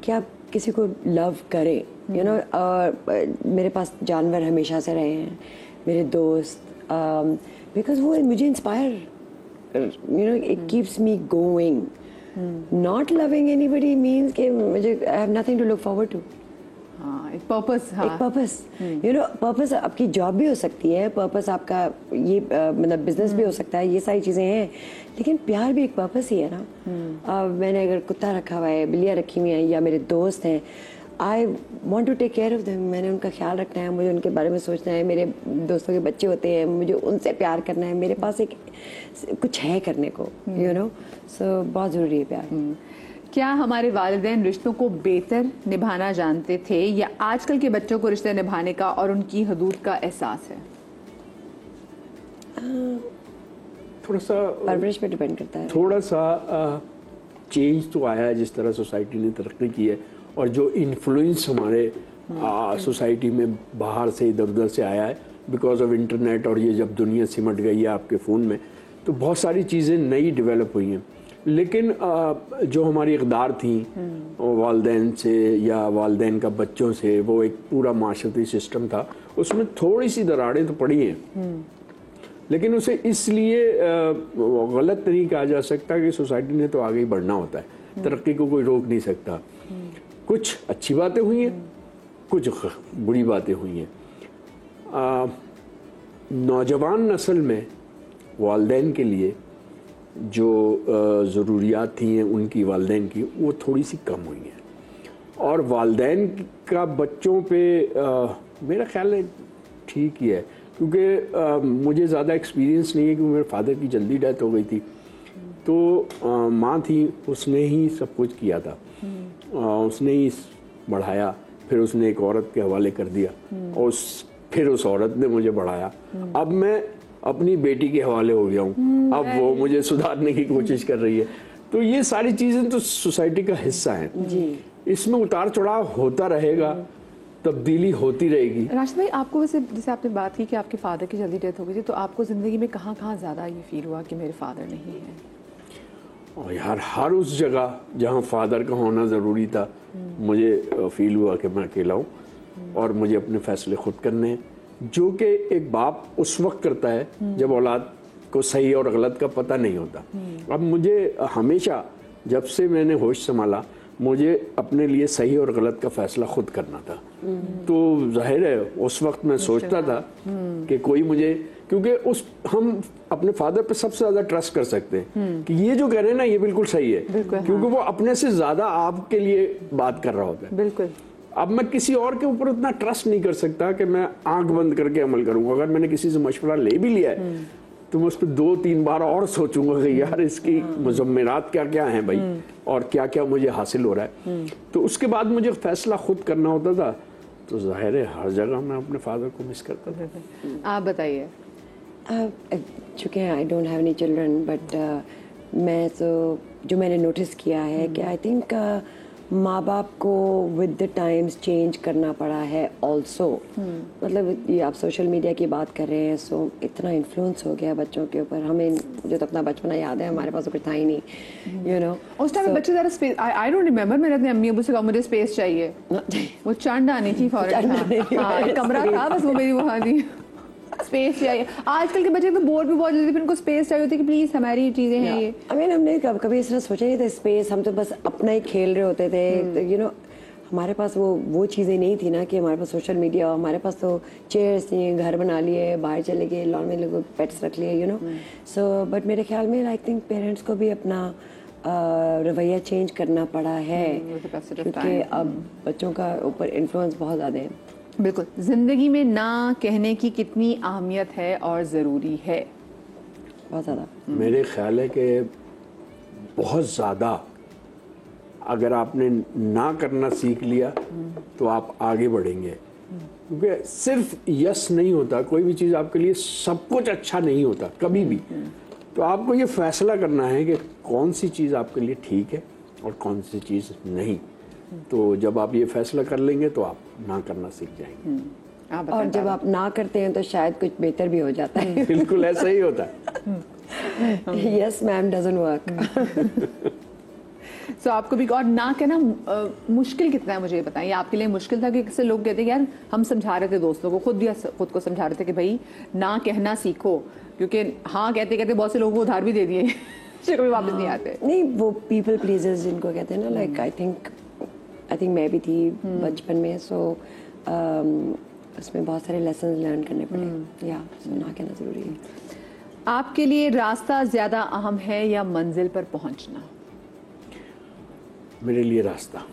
कि आप किसी को लव करें। यू नो मेरे पास जानवर हमेशा से रहे हैं, मेरे दोस्त, बिकॉज वो मुझे inspire you know it keeps me going. Not loving anybody means कि मुझे I have nothing to look forward to. हाँ, एक पर्पस। हाँ, एक पर्पस। यू नो पर्पस आपकी जॉब भी हो सकती है, पर्पस आपका ये मतलब बिजनेस भी हो सकता है, ये सारी चीज़ें हैं। लेकिन प्यार भी एक पर्पस ही है ना। मैंने अगर कुत्ता रखा हुआ है, बिल्लियाँ रखी हुई हैं या मेरे दोस्त हैं, I want to take care of them. मैंने उनका ख्याल रखना है, मुझे उनके बारे में सोचना है। मेरे दोस्तों के बच्चे होते हैं, मुझे उनसे प्यार करना है। मेरे पास एक कुछ है करने को। यू नो सो बहुत ज़रूरी है प्यार। क्या हमारे वालिदैन रिश्तों को बेहतर निभाना जानते थे या आजकल के बच्चों को रिश्ते निभाने का और उनकी हदूद का एहसास है? थोड़ा सा परवरिश पे डिपेंड करता है। थोड़ा सा चेंज तो आया है जिस तरह सोसाइटी ने तरक्की की है, और जो इन्फ्लुएंस हमारे सोसाइटी में बाहर से इधर उधर से आया है बिकॉज ऑफ इंटरनेट, और ये जब दुनिया सिमट गई है आपके फ़ोन में, तो बहुत सारी चीज़ें नई डेवलप हुई हैं। लेकिन जो हमारी इक़दार थी वालदैन से या वालदैन का बच्चों से, वो एक पूरा माशरती सिस्टम था, उसमें थोड़ी सी दरारें तो पड़ी हैं, लेकिन उसे इसलिए गलत नहीं कहा जा सकता कि सोसाइटी ने तो आगे ही बढ़ना होता है, तरक्की को कोई रोक नहीं सकता। कुछ अच्छी बातें हुई हैं, कुछ बुरी बातें हुई हैं। नौजवान नस्ल में वालदैन के लिए जो ज़रूरियात थी हैं उनकी वालदैन की, वो थोड़ी सी कम हुई हैं, और वालदैन का बच्चों पे मेरा ख्याल है ठीक ही है, क्योंकि मुझे ज़्यादा एक्सपीरियंस नहीं है, क्योंकि मेरे फादर की जल्दी डेथ हो गई थी, तो माँ थी, उसने ही सब कुछ किया था, उसने ही बढ़ाया, फिर उसने एक औरत के हवाले कर दिया, और फिर उस औरत ने मुझे बढ़ाया। अब मैं अपनी बेटी के हवाले हो गया हूँ, अब वो मुझे सुधारने की कोशिश कर रही है। तो ये सारी चीज़ें तो सोसाइटी का हिस्सा हैं जी। इसमें उतार चढ़ाव होता रहेगा, तब्दीली होती रहेगी। राशिद भाई, आपको वैसे जैसे आपने बात की कि आपके फादर की जल्दी डेथ हो गई थी, तो आपको ज़िंदगी में कहाँ कहाँ ज़्यादा ये फील हुआ कि मेरे फादर नहीं है? और यार हर उस जगह जहाँ फादर का होना ज़रूरी था, मुझे फील हुआ कि मैं अकेला हूँ और मुझे अपने फैसले खुद करने हैं, जो कि एक बाप उस वक्त करता है जब औलाद को सही और गलत का पता नहीं होता। अब मुझे हमेशा, जब से मैंने होश संभाला, मुझे अपने लिए सही और गलत का फैसला खुद करना था। तो जाहिर है उस वक्त मैं सोचता था कि कोई मुझे, क्योंकि हम अपने फादर पे सबसे ज्यादा ट्रस्ट कर सकते हैं कि ये जो कह रहे हैं ना ये बिल्कुल सही है, क्योंकि वो अपने से ज्यादा आपके लिए बात कर रहा होता है। बिल्कुल। अब मैं किसी और के ऊपर उतना ट्रस्ट नहीं कर सकता कि मैं आंख बंद करके अमल करूंगा। अगर मैंने किसी से मशवरा ले भी लिया है तो मैं उस पर 2-3 बार और सोचूंगा कि यार इसकी मुज़म्मिरात क्या क्या हैं भाई, और क्या क्या मुझे हासिल हो रहा है। तो उसके बाद मुझे फैसला खुद करना होता था। तो जाहिर है हर जगह मैं अपने फादर को मिस करता था। आप बताइए। चूँकि I don't have any children, but मैं तो जो मैंने नोटिस किया है कि आई थिंक माँ बाप को विद द टाइम्स चेंज करना पड़ा है ऑल्सो। मतलब ये आप सोशल मीडिया की बात कर रहे हैं, सो इतना इन्फ्लुएंस हो गया बच्चों के ऊपर। हमें जो तो अपना बचपना याद है, हमारे पास तो कुछ था ही नहीं, यू नो। उस टाइम बच्चे ज़रा स्पेस, आई डोंट रिमेंबर, मैंने अपने अम्मी अबू से कहा मुझे स्पेस चाहिए, वो चंड आनी थी फौरन, एक कमरा था बस, वो मेरी वहाँ थी, स्पेस चाहिए। आजकल के बच्चे तो बोर्ड भी बहुत जल्दी, फिर उनको स्पेस चाहिए होती है कि प्लीज हमारी चीजें हैं ये। आई मीन हमने कभी इस तरह सोचा ही था स्पेस, हम तो बस अपना ही खेल रहे होते थे, यू नो। हमारे पास वो चीज़ें नहीं थी ना कि हमारे पास सोशल मीडिया, हमारे पास तो चेयर्स नहीं, घर बना लिए, बाहर चले गए, लॉन में लोग पेट्स रख लिए, यू नो। सो बट मेरे ख्याल में आई थिंक पेरेंट्स को भी अपना रवैया चेंज करना पड़ा है, क्योंकि अब बच्चों का ऊपर इन्फ्लुएंस बहुत ज़्यादा है। बिल्कुल। जिंदगी में ना कहने की कितनी अहमियत है और ज़रूरी है? बहुत ज़्यादा। मेरे ख्याल है कि बहुत ज़्यादा। अगर आपने ना करना सीख लिया तो आप आगे बढ़ेंगे, क्योंकि सिर्फ यस नहीं होता, कोई भी चीज़ आपके लिए सब कुछ अच्छा नहीं होता कभी भी। तो आपको ये फैसला करना है कि कौन सी चीज़ आपके लिए ठीक है और कौन सी चीज़ नहीं। तो जब आप ये फैसला कर लेंगे तो आप ना करना सीख जाएंगे। और जब आप ना करते हैं तो शायद कुछ बेहतर भी हो जाता है। बिल्कुल ऐसा ही होता है। Yes ma'am doesn't work. So आपको भी, और ना कहना मुश्किल कितना है मुझे ये बताइए। आपके लिए मुश्किल था कि किससे लोग कहते हैं यार, हम समझा रहे थे दोस्तों को, खुद को समझा रहे थे कि भाई ना कहना सीखो, क्योंकि हाँ कहते कहते बहुत से लोगों को उधार भी दे दिए कभी वापस नहीं आते। नहीं, वो पीपल प्लीजर्स जिनको कहते हैं ना, लाइक आई थिंक मैं भी थी बचपन में। सो उसमें बहुत सारे लेसन लर्न करने पड़े, या ना कहना ज़रूरी है। आपके लिए रास्ता ज़्यादा अहम है या मंजिल पर पहुंचना? मेरे लिए रास्ता,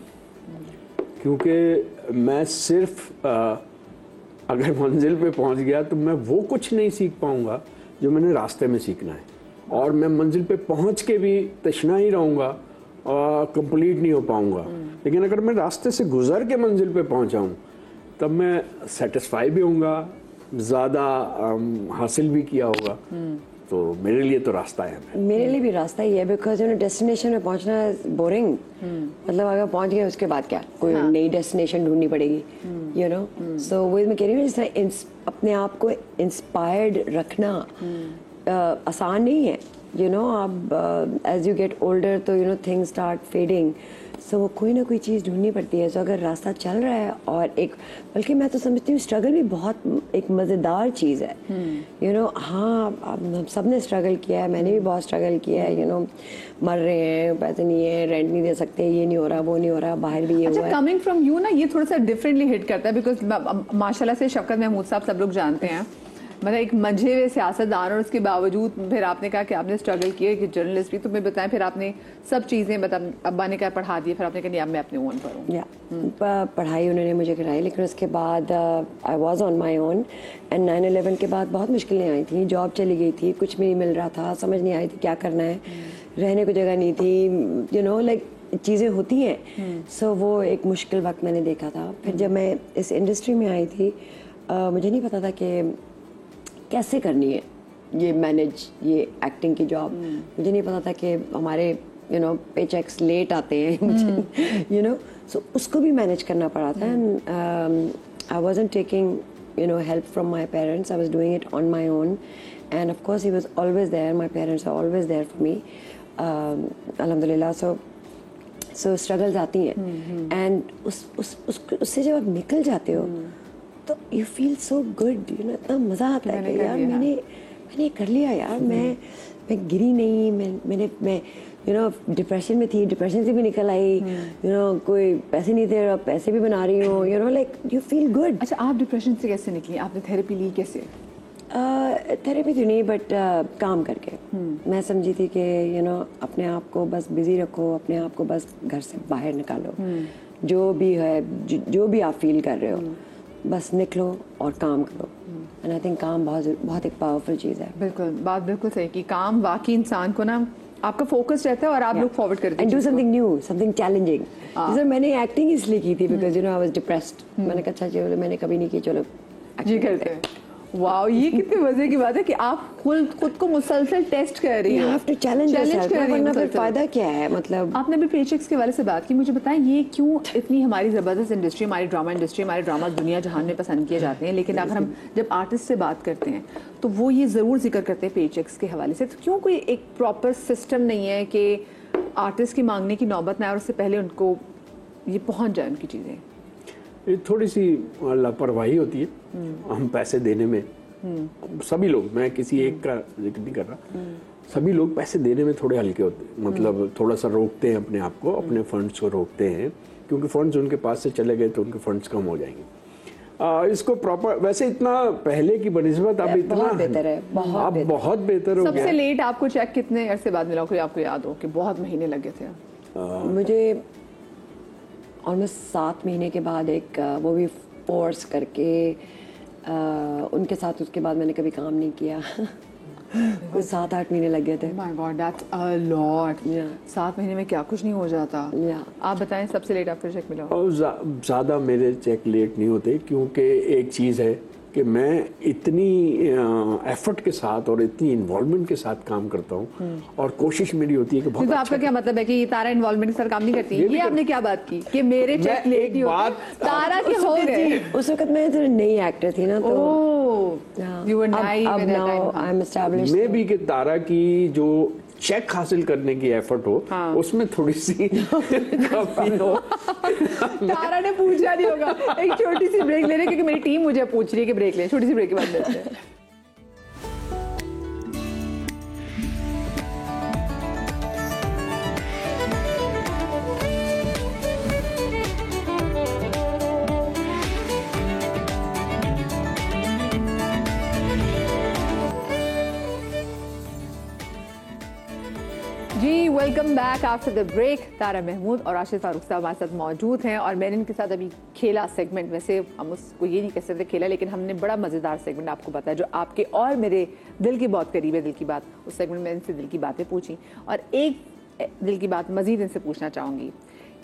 क्योंकि मैं सिर्फ अगर मंजिल पे पहुंच गया तो मैं वो कुछ नहीं सीख पाऊंगा जो मैंने रास्ते में सीखना है, और मैं मंजिल पे पहुंच के भी तशना ही रहूँगा और कंप्लीट नहीं हो पाऊंगा। लेकिन अगर मैं रास्ते से गुजर के मंजिल पे पहुंचा हूँ तब मैं सेटिस्फाई भी होऊंगा, ज़्यादा हासिल भी किया होगा, तो मेरे लिए तो रास्ता है। मेरे लिए भी रास्ता ही है, बिकॉज डेस्टिनेशन में पहुंचना बोरिंग, मतलब अगर पहुंच गए उसके बाद क्या, कोई नई डेस्टिनेशन ढूंढनी पड़ेगी, यू नो। सो वो मैं कह रही हूँ, अपने आप को इंस्पायर्ड रखना आसान नहीं है, यू नो। आप एज यू गेट ओल्डर तो you know things start fading, so वो कोई ना कोई चीज़ ढूंढनी पड़ती है। सो अगर रास्ता चल रहा है, और एक बल्कि मैं तो समझती हूँ स्ट्रगल भी बहुत एक मज़ेदार चीज़ है, यू नो। हाँ, हम सब ने स्ट्रगल किया है, मैंने भी बहुत स्ट्रगल किया है, यू नो। मर रहे हैं, पैसे नहीं है, रेंट नहीं दे सकते, ये नहीं हो रहा, वो नहीं हो रहा, बाहर भी ये हुआ है। कमिंग फ्रॉम यू ना, ये थोड़ा सा डिफरेंटली हिट करता है, बिकॉज माशाल्लाह से शफकत महमूद साहब सब लोग जानते हैं, मतलब एक मंझे हुए सियासतदान, और उसके बावजूद फिर आपने कहा कि आपने स्ट्रगल किया कि जर्नलिस्ट भी, तो मैं बताएं फिर आपने सब चीज़ें मतलब अब्बा ने क्या पढ़ा दी, फिर आपने कहा नहीं अब मैं अपने ओन करूँ। या पढ़ाई उन्होंने मुझे कराई, लेकिन उसके बाद I was on my own, and 9/11 के बाद बहुत मुश्किलें आई थी, जॉब चली गई थी, कुछ भी नहीं मिल रहा था, समझ नहीं आई थी क्या करना है, रहने को जगह नहीं थी, यू नो, लाइक चीज़ें होती हैं। सो वो एक मुश्किल वक्त मैंने देखा था। फिर जब मैं इस इंडस्ट्री में आई थी, मुझे नहीं पता था कि कैसे करनी है ये मैनेज, ये एक्टिंग की जॉब। मुझे नहीं पता था कि हमारे यू नो पे चेक्स लेट आते हैं, यू नो। सो उसको भी मैनेज करना पड़ा था, and I wasn't taking you know help from my parents, I was doing it on my own, and of course he was always there, my parents are always there for me, अल्हम्दुलिल्लाह। So struggles आती हैं, and उससे जब आप निकल जाते हो तो you feel so good, you know. इतना मज़ा आता है कि यार मैंने कर लिया यार, मैं गिरी नहीं, मैं यू नो डिप्रेशन में थी, डिप्रेशन से भी निकल आई, यू नो। कोई पैसे नहीं थे, अब पैसे भी बना रही हूँ, you know, like you feel good. अच्छा, आप डिप्रेशन से कैसे निकली? आपने थेरेपी ली कैसे? थेरेपी तो नहीं, बट काम करके। मैं समझी थी कि यू नो अपने आप को बस बिजी रखो, अपने आप को बस घर से बाहर निकालो, जो भी है, जो भी आप फील कर रहे हो, बस निकलो और काम करो। एंड आई थिंक काम बहुत एक पावरफुल चीज़ है। बिल्कुल, बात बिल्कुल सही कि काम वाकई इंसान को ना, आपका फोकस रहता है और आप लुक फॉरवर्ड करते हैं, and do something new, something challenging. जैसे मैंने एक्टिंग इसलिए की थी because you know I was depressed. मैंने कहा अच्छा चलो, मैंने कभी नहीं की, चलो जी करते हैं। वाओ, ये कितने मजे की बात है कि आप खुद को मुसलसल टेस्ट कर रही हो। You have to challenge yourself, वरना फिर फायदा क्या है? मतलब आपने भी पेचेक्स के वाले से बात की, मुझे बताएं ये क्यों इतनी हमारी जबरदस्त इंडस्ट्री, हमारी ड्रामा इंडस्ट्री, हमारे ड्रामा दुनिया जहान में पसंद किए जाते हैं, लेकिन अगर हम जब आर्टिस्ट से बात करते हैं तो वो ये जरूर जिक्र करते हैं पेचेक्स के हवाले से। तो क्यों कोई एक प्रॉपर सिस्टम नहीं है कि आर्टिस्ट की मांगने की नौबत ना आए और उससे पहले उनको ये पहुंच जाए उनकी चीजें? ये थोड़ी सी लापरवाही होती है हम पैसे देने में। सभी लोग, मैं किसी एक का जिक्र नहीं कर रहा, सभी लोग पैसे देने में थोड़े हल्के होते हैं, मतलब थोड़ा सा रोकते हैं अपने आप को, अपने फंड्स को रोकते हैं, क्योंकि फंड्स उनके पास से चले गए तो उनके फंड्स कम हो जाएंगे। इसको प्रॉपर, वैसे इतना पहले की बनिस्बत अब इतना बहुत बेहतर है, बहुत बेहतर हो गया। सबसे लेट आपको चेक कितने अरसे बाद मिला, कोई आपको याद हो कि बहुत महीने लगे थे? मुझे ऑलमोस्ट 7 महीने के बाद एक वो भी फोर्स करके उनके साथ, उसके बाद मैंने कभी काम नहीं किया। कुछ 7-8 महीने लग गए थे। My God, that's a lot. 7 महीने में क्या कुछ नहीं हो जाता। आप बताएं सबसे लेट आपको चेक मिला? और ज़्यादा मेरे चेक लेट नहीं होते, क्योंकि एक चीज़ है कि मैं इतनी एफर्ट के साथ और इतनी इन्वॉल्वमेंट के साथ काम करता हूँ, और कोशिश मेरी होती है कि बहुत तो आपका क्या मतलब है कि तारा इन्वॉल्वमेंट के साथ काम नहीं करती? ये आपने क्या बात की कि मेरे चेक लेट ही होते? तारा के हो गए। उस वक्त मैं थोड़ी नई एक्टर थी ना, तो यू वर नाइव अब नाउ आई एम एस्टैब्लिश्ड। मे भी कि तारा की जो चेक हासिल करने की एफर्ट हो, उसमें थोड़ी सी कमी हो। तारा ने पूछा नहीं होगा। एक छोटी सी ब्रेक ले रहे, क्योंकि मेरी टीम मुझे पूछ रही है कि ब्रेक ले, छोटी सी ब्रेक के बाद लेते हैं। जी welcome back after the break. Tara Mahmood और राशिद फारूक साहब हमारे साथ मौजूद हैं, और मैंने इनके साथ अभी खेला सेगमेंट, वैसे हम उसको ये नहीं कह सकते खेला, लेकिन हमने बड़ा मज़ेदार सेगमेंट आपको बताया जो आपके और मेरे दिल की बहुत करीब है। दिल की बात, उस सेगमेंट में इनसे दिल की बातें पूछी, और एक दिल की बात मज़ीद इनसे पूछना चाहूँगी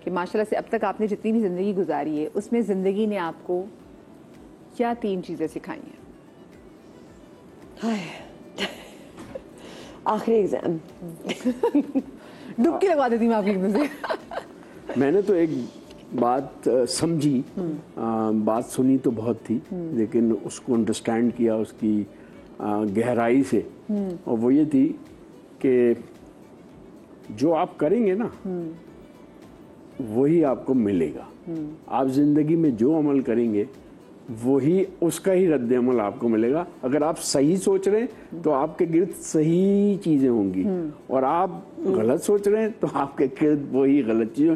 कि माशाल्लाह से अब तक आपने जितनी भी ज़िंदगी गुजारी है, उसमें ज़िंदगी ने आपको क्या 3 चीज़ें सिखाई हैं? आखिरी एग्जाम। डुबकी लगवा देती मैं आपकी इसमें से। मैंने तो एक बात समझी, बात सुनी तो बहुत थी, लेकिन उसको अंडरस्टैंड किया उसकी गहराई से, और वो ये थी कि जो आप करेंगे ना वही आपको मिलेगा। आप जिंदगी में जो अमल करेंगे वही, उसका ही रद्द अमल आपको मिलेगा। अगर आप सही सोच रहे हैं तो आपके गिर्द सही चीजें होंगी, और आप गलत सोच रहे हैं तो आपके गिर्द वही गलत चीजें।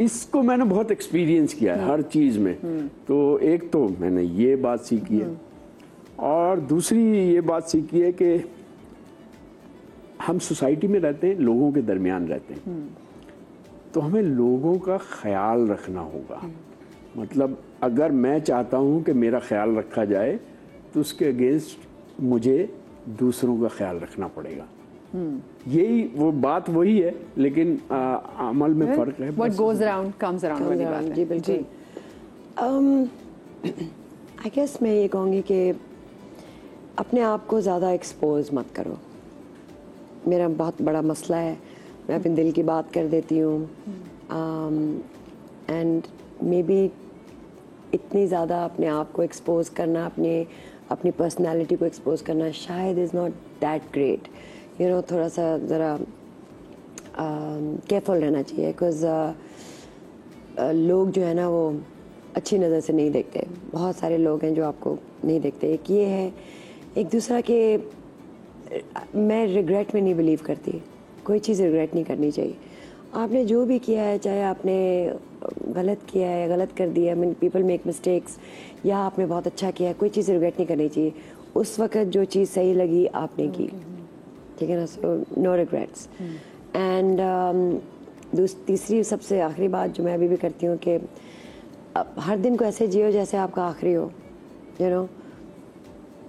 इसको मैंने बहुत एक्सपीरियंस किया है हर चीज में। तो एक तो मैंने ये बात सीखी है, और दूसरी ये बात सीखी है कि हम सोसाइटी में रहते हैं, लोगों के दरमियान रहते हैं, तो हमें लोगों का ख्याल रखना होगा। मतलब अगर मैं चाहता हूं कि मेरा ख्याल रखा जाए तो उसके अगेंस्ट मुझे दूसरों का ख्याल रखना पड़ेगा। यही वो बात वही है, लेकिन अमल में फर्क है। What goes around comes around वाली बात है। जी बिल्कुल। आई गेस मैं ये कहूँगी कि अपने आप को ज़्यादा एक्सपोज मत करो। मेरा बहुत बड़ा मसला है, मैं अपने दिल की बात कर देती हूँ, एंड मे बी इतनी ज़्यादा अपने आप को एक्सपोज करना, अपनी पर्सनालिटी को एक्सपोज करना शायद is not that great. You know, थोड़ा सा ज़रा केयरफुल रहना चाहिए, बिकॉज लोग जो है ना वो अच्छी नज़र से नहीं देखते। बहुत सारे लोग हैं जो आपको नहीं देखते। एक ये है, एक दूसरा के मैं रिग्रेट में नहीं बिलीव करती। कोई चीज़ रिग्रेट नहीं करनी चाहिए। आपने जो भी किया है, चाहे आपने गलत किया है, गलत कर दिया, मीन पीपल मेक मिस्टेक्स, या आपने बहुत अच्छा किया है, कोई चीज़ रिग्रेट नहीं करनी चाहिए। उस वक्त जो चीज़ सही लगी आपने की, ठीक है ना। So no regrets. एंड तीसरी सबसे आखिरी बात जो मैं अभी भी करती हूँ कि हर दिन को ऐसे जियो जैसे आपका आखिरी हो। यू नो,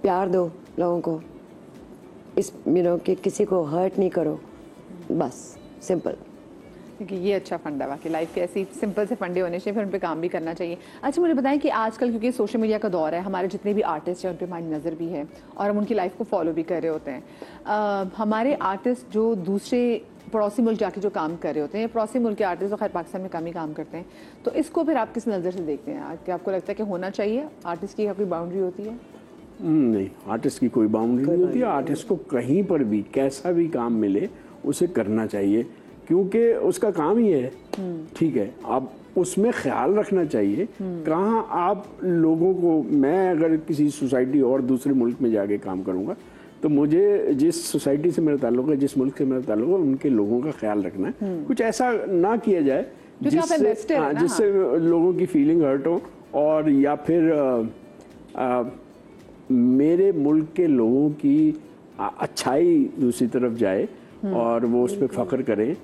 प्यार दो लोगों को, इस कि किसी को हर्ट नहीं करो, बस सिंपल। क्योंकि ये अच्छा फंड है बाकी लाइफ के, ऐसी सिंपल से फंडे होने चाहिए, फिर उन पे काम भी करना चाहिए। अच्छा, मुझे बताएं कि आजकल क्योंकि सोशल मीडिया का दौर है, हमारे जितने भी आर्टिस्ट हैं उन पे हमारी नज़र भी है और हम उनकी लाइफ को फॉलो भी कर रहे होते हैं। हमारे आर्टिस्ट जो दूसरे पड़ोसी मुल्क जाके जो काम कर रहे होते हैं, पड़ोसी मुल्क के आर्टिस्ट तो खैर पाकिस्तान में कम ही काम करते हैं, तो इसको फिर आप किस नज़र से देखते हैं? क्या आपको लगता है कि होना चाहिए? आर्टिस्ट की कोई बाउंड्री होती है? नहीं, आर्टिस्ट की कोई बाउंड्री नहीं होती है। आर्टिस्ट को कहीं पर भी कैसा भी काम मिले उसे करना चाहिए, क्योंकि उसका काम ही है। ठीक है, आप उसमें ख्याल रखना चाहिए कहाँ आप लोगों को। मैं अगर किसी सोसाइटी और दूसरे मुल्क में जाके काम करूँगा तो मुझे जिस सोसाइटी से मेरा ताल्लुक है, जिस मुल्क से मेरा ताल्लुक है, उनके लोगों का ख्याल रखना है। कुछ ऐसा ना किया जाए जिससे लोगों की फीलिंग हर्ट हो, और या फिर मेरे मुल्क के लोगों की अच्छाई दूसरी तरफ जाए और वो उस पर फख्र करें।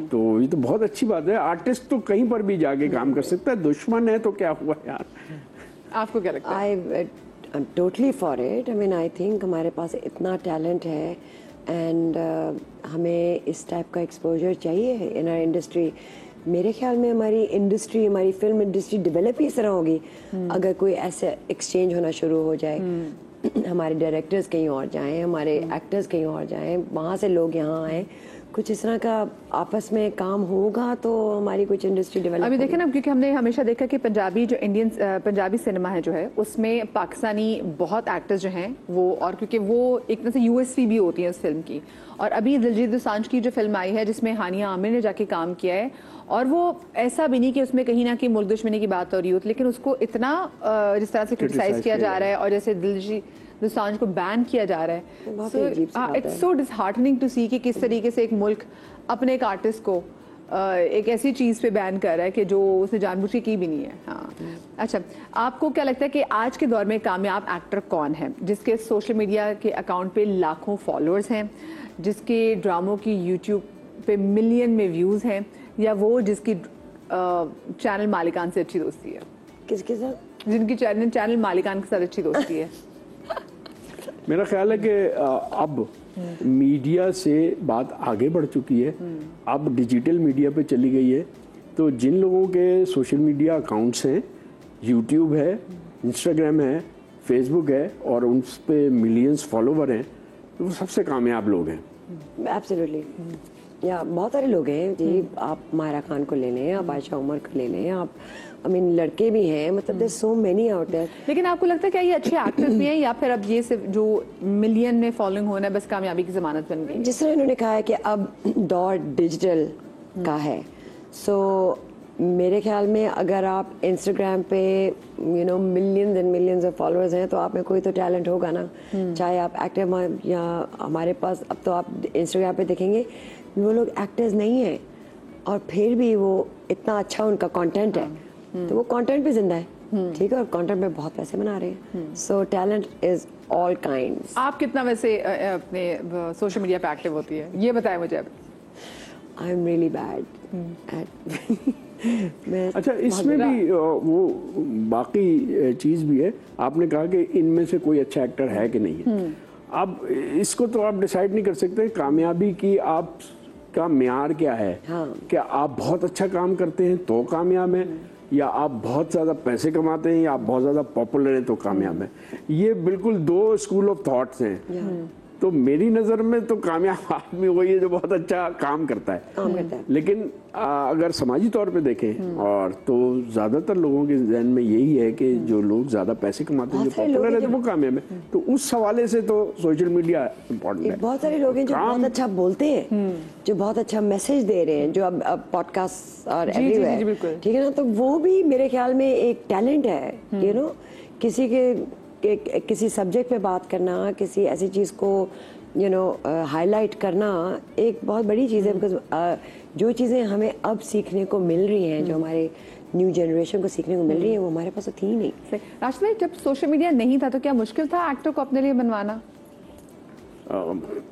तो ये तो बहुत अच्छी बात है। आर्टिस्ट तो कहीं पर भी जाके काम कर सकता है। दुश्मन है तो क्या हुआ यार? आपको क्या लगता है? I'm totally for it. I mean, I think हमारे पास इतना टैलेंट है, एंड हमें इस टाइप का एक्सपोजर चाहिए इन आवर इंडस्ट्री। मेरे ख्याल में हमारी इंडस्ट्री, हमारी फिल्म इंडस्ट्री डेवलप ही इस तरह होगी अगर कोई ऐसे एक्सचेंज होना शुरू हो जाए। हमारे डायरेक्टर्स कहीं और जाएं, हमारे एक्टर्स कहीं और जाएं, वहाँ से लोग यहाँ आएँ, कुछ इस तरह का आपस में काम होगा तो हमारी कुछ इंडस्ट्री डेवलप। अभी देखें ना, क्योंकि हमने हमेशा देखा कि पंजाबी जो पंजाबी सिनेमा है जो है उसमें पाकिस्तानी बहुत एक्टर्स जो हैं वो, और क्योंकि वो एक तरह से यूएसपी भी होती है उस फिल्म की। और अभी दिलजीत दोसांझ की जो फिल्म आई है जिसमें हानिया आमिर ने जाके काम किया है, और वो ऐसा भी नहीं कि उसमें कहीं ना कहीं मुल्क दुश्मनी की बात हो रही हो, लेकिन उसको इतना जिस तरह से क्रिटिसाइज किया जा रहा है और जैसे दिलजीत दोसांझ को बैन किया जा रहा है। So it's so disheartening to see कि किस तरीके से एक मुल्क अपने एक आर्टिस्ट को एक ऐसी चीज़ पे बैन कर रहा है कि जो उसने जानबूझ के की भी नहीं है। हाँ, अच्छा, आपको क्या लगता है कि आज के दौर में कामयाब एक्टर कौन है जिसके सोशल मीडिया के अकाउंट पे लाखों फॉलोअर्स हैं, जिसके ड्रामों की यूट्यूब पे मिलियन में व्यूज़ हैं, या वो जिसकी चैनल मालिकान से अच्छी दोस्ती है? किसके साथ? जिनकी चैनल मालिकान के साथ अच्छी दोस्ती है। मेरा ख्याल है कि अब मीडिया से बात आगे बढ़ चुकी है, अब डिजिटल मीडिया पे चली गई है। तो जिन लोगों के सोशल मीडिया अकाउंट्स हैं, यूट्यूब है, इंस्टाग्राम है, फेसबुक है, और उन पे मिलियंस फॉलोवर हैं, वो सबसे कामयाब लोग हैं। एब्सोल्युटली, या बहुत सारे लोग हैं जी। आप मायरा खान को ले लें, आप आयशा उमर को ले लें, आप लड़के भी हैं, मतलब there so many out there. लेकिन आपको लगता है क्या ये अच्छे एक्टर्स भी हैं, या फिर अब ये सिर्फ जो मिलियन में फॉलोइंग होना है बस कामयाबी की जमानत बन गई? जिस तरह इन्होंने कहा है कि अब दौर डिजिटल का है, सो मेरे ख्याल में अगर आप इंस्टाग्राम पे millions and millions of followers हैं तो आप में कोई तो टैलेंट होगा ना। चाहे आप एक्टर, या हमारे पास अब तो आप इंस्टाग्राम पे देखेंगे वो लोग एक्टर्स नहीं हैं और फिर भी वो इतना अच्छा उनका कंटेंट है, तो वो कंटेंट पे जिंदा है, ठीक है, और कंटेंट पे बहुत पैसे बना रहे हैं। सो टैलेंट इज ऑल काइंड्स। आप कितना वैसे अपने सोशल मीडिया पे एक्टिव होती है, ये बताएं मुझे अब। I am really bad at अच्छा, इसमें भी वो बाकी चीज भी है। आपने कहा कि इनमें से कोई अच्छा एक्टर है कि नहीं है। अब इसको तो आप डिसाइड नहीं कर सकते कामयाबी की आप का म्यार क्या है। हाँ। क्या आप बहुत अच्छा काम करते हैं तो कामयाब हैं, या आप बहुत ज्यादा पैसे कमाते हैं, या आप बहुत ज्यादा पॉपुलर हैं तो कामयाब हैं। ये बिल्कुल दो स्कूल ऑफ थॉट्स हैं। तो मेरी नज़र में तो कामयाब आदमी वही है जो बहुत अच्छा काम करता है। लेकिन अगर समाजी तौर पे देखें और तो ज़्यादातर लोगों के जहन में यही है कि जो लोग ज़्यादा पैसे कमाते हैं, जो पॉपुलर है, तो वो कामयाब है। तो उस हवाले से तो सोशल मीडिया इम्पोर्टेंट है। बहुत सारे लोग हैं जो बहुत अच्छा बोलते हैं, जो बहुत अच्छा मैसेज दे रहे हैं, जो अब पॉडकास्ट और एवरीवेयर, ठीक है ना, तो वो भी मेरे ख्याल में एक टैलेंट है। किसी के किसी सब्जेक्ट पे बात करना, किसी ऐसी चीज़ को हाईलाइट करना एक बहुत बड़ी चीज़ है। बिकॉज जो चीज़ें हमें अब सीखने को मिल रही हैं, जो हमारे न्यू जनरेशन को सीखने को मिल रही है, वो हमारे पास तो थी नहीं। राशिद भाई, जब सोशल मीडिया नहीं था तो क्या मुश्किल था एक्टर को अपने लिए बनवाना?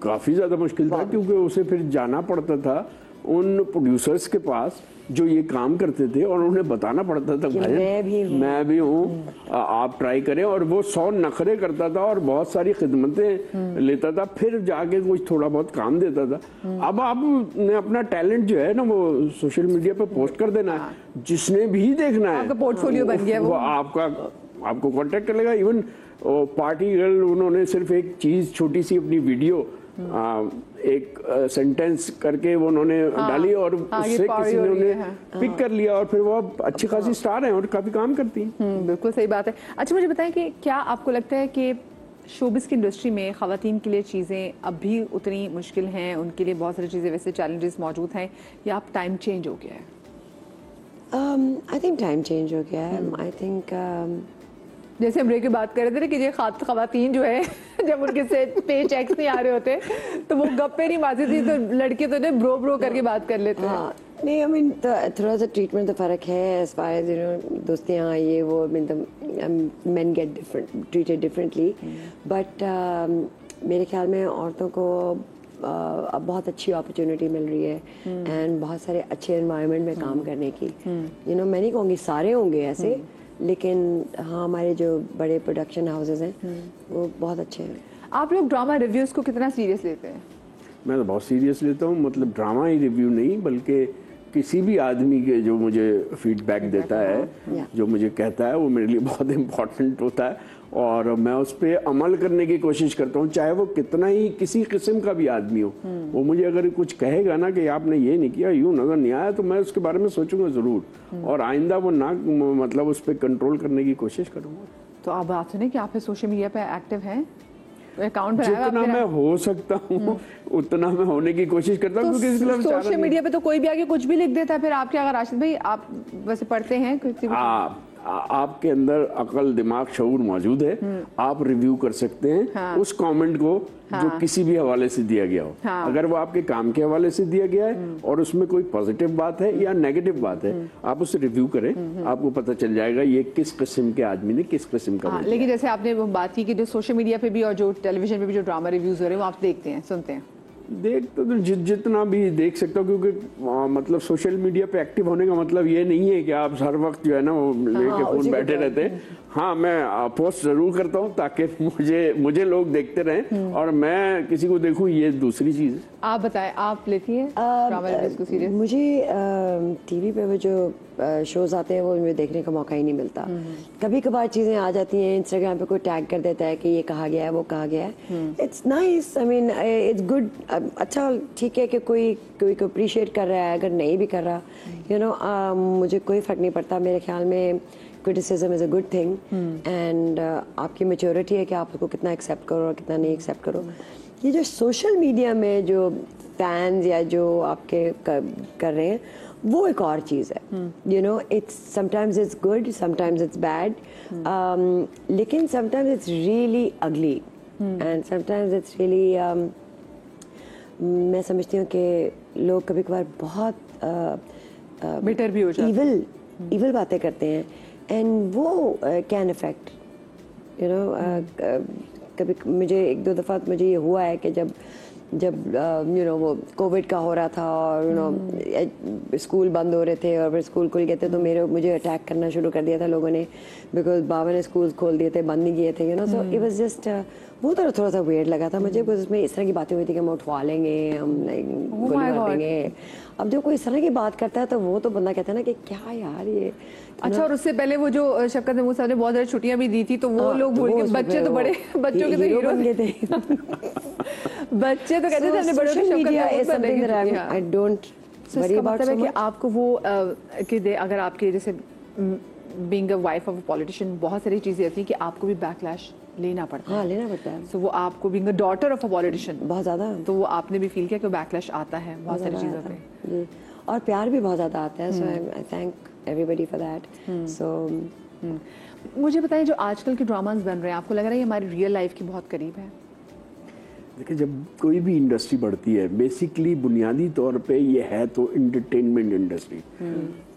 काफ़ी ज़्यादा मुश्किल था, क्योंकि उसे फिर जाना पड़ता था उन प्रोड्यूसर्स के पास जो ये काम करते थे, और उन्हें बताना पड़ता था भाई मैं भी हूँ, आप ट्राई करें। और वो 100 नखरे करता था और बहुत सारी खिदमतें लेता था, फिर जाके कुछ थोड़ा बहुत काम देता था। अब आपने अपना टैलेंट जो है ना वो सोशल मीडिया पे पोस्ट कर देना है, जिसने भी देखना है, आपका पोर्टफोलियो बन गया वो आपको कांटेक्ट कर लेगा। इवन पार्टी गर्ल, उन्होंने सिर्फ एक चीज, छोटी सी अपनी वीडियो एक सेंटेंस करके वो उन्होंने डाली, और उससे किसी ने उन्हें पिक कर लिया, और फिर वो अच्छी खासी स्टार हैं और काफी काम करती हैं। बिल्कुल सही बात है। अच्छा, मुझे बताएं कि क्या आपको लगता है कि शोबिस की इंडस्ट्री में खवातीन के लिए चीज़ें अब भी उतनी मुश्किल हैं, उनके लिए बहुत सारी चीज़ें वैसे चैलेंजेस मौजूद हैं, या अब टाइम चेंज हो गया है? आई थिंक टाइम चेंज हो गया है। आई थिंक जैसे हम ब्रेक की बात कर रहे थे ना कि ये खवातीन जो है जब उनके से पे चेक्स नहीं आ रहे होते तो वो गप्पे नहीं मारती थी, तो लड़के तो ब्रो करके बात कर लेते हैं। नहीं, थोड़ा सा ट्रीटमेंट तो फर्क है एज फार एज दोस्तियाँ ये वो, main gate treated differently, but मेरे ख्याल में औरतों को अब बहुत अच्छी अपॉर्चुनिटी मिल रही है, एंड बहुत सारे अच्छे एनवायरनमेंट में काम करने की। मैं नहीं कहूँगी सारे होंगे ऐसे, लेकिन हाँ, हमारे जो बड़े प्रोडक्शन हाउसेज हैं वो बहुत अच्छे हैं। आप लोग ड्रामा रिव्यूज को कितना सीरियस लेते हैं? मैं तो बहुत सीरियस लेता हूँ। मतलब ड्रामा ही रिव्यू नहीं, बल्कि किसी भी आदमी के जो मुझे फीडबैक देता है, जो मुझे कहता है, वो मेरे लिए बहुत इम्पोर्टेंट होता है, और मैं उस पर अमल करने की कोशिश करता हूँ, चाहे वो कितना ही किसी किस्म का भी आदमी हो। वो मुझे अगर कुछ कहेगा ना कि आपने ये नहीं किया, यूँ नजर नहीं आया, तो मैं उसके बारे में सोचूंगा ज़रूर, और आइंदा वो ना मतलब उस पर कंट्रोल करने की कोशिश करूँगा। तो आप बात सुने कि आप सोशल मीडिया पे एक्टिव हैं, अकाउंट जितना मैं हो सकता हूँ उतना मैं होने की कोशिश करता हूँ, क्योंकि सोशल मीडिया पे तो कोई भी आके कुछ भी लिख देता है। फिर आप क्या, अगर राशिद भाई आप वैसे पढ़ते हैं आपके अंदर अकल, दिमाग, शऊर मौजूद है, आप रिव्यू कर सकते हैं उस कमेंट को जो किसी भी हवाले से दिया गया हो। अगर वो आपके काम के हवाले से दिया गया है और उसमें कोई पॉजिटिव बात है या नेगेटिव बात है, आप उसे रिव्यू करें, आपको पता चल जाएगा ये किस किस्म के आदमी ने किस किस्म का। लेकिन जैसे आपने बात की कि जो सोशल मीडिया पे भी और जो टेलीविजन पे भी जो ड्रामा रिव्यूज हो रहे हैं, वो आप देखते हैं, सुनते हैं? देखते तो जितना भी देख सकता हूँ, क्योंकि मतलब सोशल मीडिया पे एक्टिव होने का मतलब ये नहीं है कि आप हर वक्त जो है ना वो लेके फोन बैठे रहते हैं। हाँ, मैं पोस्ट जरूर करता हूँ ताकि मुझे लोग देखते रहें और मैं किसी को देखूँ, ये दूसरी चीज है। आप बताएं, आप लेती हैं ड्रामा को सीरियस? मुझे टीवी पे वो जो शोज आते हैं वो मुझे देखने का मौका ही नहीं मिलता। कभी कभार चीज़ें आ जाती हैं, इंस्टाग्राम पे कोई टैग कर देता है कि ये कहा गया है, वो कहा गया है। It's nice, I mean it's good. अच्छा, ठीक है कि कोई को अप्रिशिएट कर रहा है, अगर नहीं भी कर रहा, यू नो, मुझे कोई फ़र्क नहीं पड़ता। मेरे ख्याल में criticism is a good thing, and आपकी मेच्योरिटी है कि आप उसको कितना एक्सेप्ट करो और कितना नहीं एक्सेप्ट करो। ये जो सोशल मीडिया में जो फैंस या जो आपके कर रहे हैं, वो एक और चीज़ है। You no, it's sometimes it's good, sometimes it's bad, लेकिन समटाइम्स इट्स रियली अगली एंड समटाइम्स इट्स रियली, मैं समझती हूँ कि लोग कभी कभार बहुत बिटर भी हो जाते हैं, इविल बातें करते हैं, एंड वो कैन अफेक्ट, यू नो। कभी मुझे एक दो दफ़ा मुझे ये हुआ है कि जब यू नो वो कोविड का हो रहा था और यू नो स्कूल बंद हो रहे थे और फिर स्कूल खुल गए थे, तो मुझे अटैक करना शुरू कर दिया था लोगों ने, बिकॉज बाबा ने स्कूल खोल दिए थे, बंद नहीं किए थे, you know. So it was just, वो थोड़ा सा वेird लगा था मुझे, बिकॉज उसमें इस तरह की बातें हुई थी कि हम उठवा लेंगे, हम लाइक गोली मार देंगे। अब जब कोई इस तरह की बात करता है तो वो तो बंदा कहता है ना कि क्या यार ये। अच्छा, और उससे पहले वो जो शफकत महमूद साहब ने बहुत सारी छुट्टियां भी दी थी, तो वो लोग भूल गए, बच्चे तो बड़े, बच्चों के तो हीरो बन गए थे। बच्चे तो कहते थे अपने बड़ों की Shafqat Mahmood. I don't worry about so much. आपको वो अगर आपके जैसे being a wife of a politician, बहुत सारी चीजें होती हैं कि आपको भी बैकलैश लेना पड़ता है। हाँ, लेना पड़ता है। सो वो आपको being a daughter of a politician बहुत ज़्यादा, तो वो आपने भी फील किया कि बैकलैश आता है बहुत सारी चीज़ों पे जी, और प्यार भी बहुत ज़्यादा आता है। So I thank everybody for that. So मुझे बताइए, जो आजकल के ड्रामास बन रहे हैं, आपको लग रहा है ये हमारी रियल लाइफ के बहुत करीब है? देखिए, जब कोई भी इंडस्ट्री बढ़ती है, बेसिकली बुनियादी तौर पे ये है तो एंटरटेनमेंट इंडस्ट्री,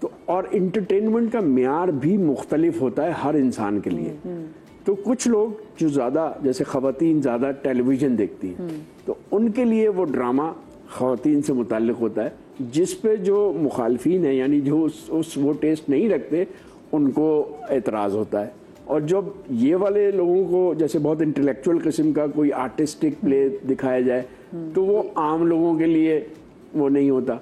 तो और एंटरटेनमेंट का म्यार भी मुख्तलिफ होता है हर इंसान के लिए। तो कुछ लोग जो ज़्यादा, जैसे ख़वातीन ज़्यादा टेलीविज़न देखती हैं, तो उनके लिए वो ड्रामा ख़वातीन से मुताल्लिक़ होता है, जिस पे जो मुखालफीन है, यानी जो वो टेस्ट नहीं रखते, उनको एतराज़ होता है। और जब ये वाले लोगों को, जैसे बहुत इंटेलेक्चुअल किस्म का कोई आर्टिस्टिक प्ले दिखाया जाए, तो वो आम लोगों के लिए वो नहीं होता।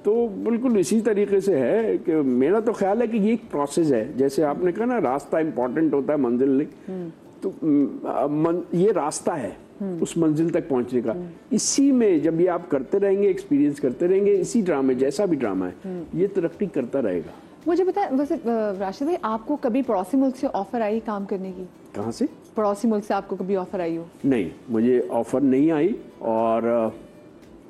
तो बिल्कुल इसी तरीके से है कि मेरा तो ख्याल है कि ये एक प्रोसेस है। जैसे आपने कहा ना, रास्ता इम्पोर्टेंट होता है, मंजिल नहीं। तो ये रास्ता है उस मंजिल तक पहुंचने का। इसी में जब ये आप करते रहेंगे, एक्सपीरियंस करते रहेंगे, इसी ड्रामे, जैसा भी ड्रामा है, ये तरक्की करता रहेगा। मुझे बताएं, वैसे राशिद भाई, आपको कभी पड़ोसी मुल्क से ऑफर आई काम करने की? कहाँ से? पड़ोसी मुल्क से आपको कभी ऑफर आई हो? नहीं, मुझे ऑफर नहीं आई, और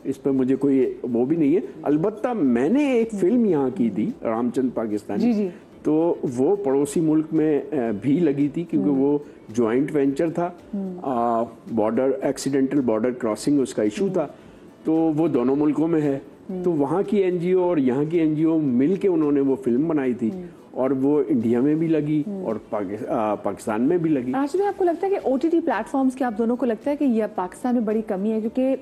इस पर मुझे कोई वो भी नहीं है। अलबत्ता मैंने एक फिल्म यहाँ की थी, रामचंद्र पाकिस्तानी, जी। तो वो पड़ोसी मुल्क में भी लगी थी, क्योंकि वो जॉइंट वेंचर था, बॉर्डर एक्सीडेंटल बॉर्डर क्रॉसिंग उसका इशू था, तो वो दोनों मुल्कों में है। तो वहाँ की एनजीओ और यहाँ की एनजीओ मिल के उन्होंने वो फिल्म बनाई थी, और वो इंडिया में भी लगी और पाकिस्तान में भी लगी। राशिद भाई, आपको लगता है कि ओटीटी प्लेटफॉर्म्स की, आप दोनों को लगता है कि यह पाकिस्तान में बड़ी कमी है? क्योंकि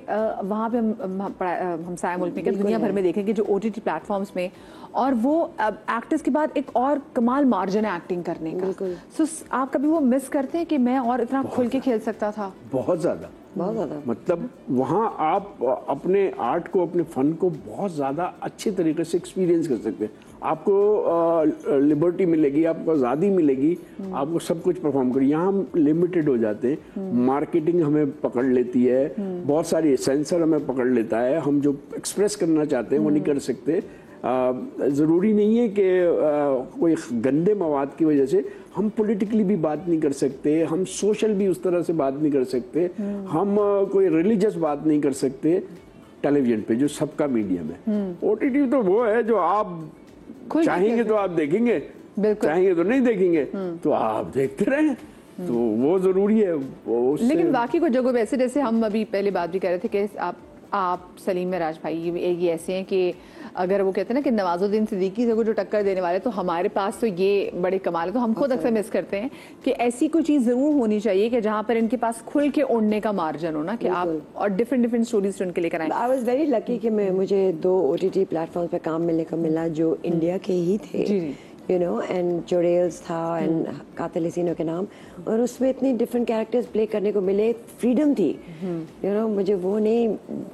वहाँ पे हमसाया मुल्क में, दुनिया भर में देखेंगे जो ओटीटी प्लेटफॉर्म्स में, और वो एक्टर्स के बाद एक और कमाल मार्जिन है एक्टिंग करने का। सो आप कभी वो मिस करते हैं कि मैं और इतना खुल के खेल सकता था? बहुत ज़्यादा। मतलब वहाँ आप अपने आर्ट को, अपने फन को बहुत ज़्यादा अच्छे तरीके से एक्सपीरियंस कर सकते हैं। आपको लिबर्टी मिलेगी, आपको आज़ादी मिलेगी, आपको सब कुछ परफॉर्म करें। यहाँ हम लिमिटेड हो जाते हैं, मार्केटिंग हमें पकड़ लेती है, बहुत सारी सेंसर हमें पकड़ लेता है, हम जो एक्सप्रेस करना चाहते हैं वो नहीं कर सकते। ज़रूरी नहीं है कि कोई गंदे मवाद की वजह से हम पॉलिटिकली भी बात नहीं कर सकते, हम सोशल भी उस तरह से बात नहीं कर सकते, हम कोई रिलीजियस बात नहीं कर सकते टेलीविजन पे, जो सबका मीडियम है। ओटीटी तो वो है जो आप चाहेंगे तो आप देखेंगे, चाहेंगे तो नहीं देखेंगे, तो आप देखते रहें, तो वो जरूरी है। लेकिन बाकी कुछ जगहों पे ऐसे, जैसे हम अभी पहले बात भी कर रहे थे कि आप सलीम महराज भाई ये ऐसे हैं कि अगर वो कहते हैं ना कि नवाजुद्दीन सिद्दीकी से को जो टक्कर देने वाले, तो हमारे पास तो ये बड़े कमाल है। तो हम खुद अक्सर मिस करते हैं कि ऐसी कोई चीज़ ज़रूर होनी चाहिए कि जहाँ पर इनके पास खुल के उड़ने का मार्जिन हो ना, कि आप और डिफरेंट स्टोरीज उनके लेकर आए। आई वाज वेरी लकी कि मुझे 2 OTT प्लेटफॉर्म पे काम मिलने का मिला जो इंडिया के ही थे। यू नो, एंड चुड़ैल्स था एंड कातिल हसीनों के नाम, और उसमें इतनी डिफरेंट कैरेक्टर्स प्ले करने को मिले, फ्रीडम थी, यू नो, मुझे वो नहीं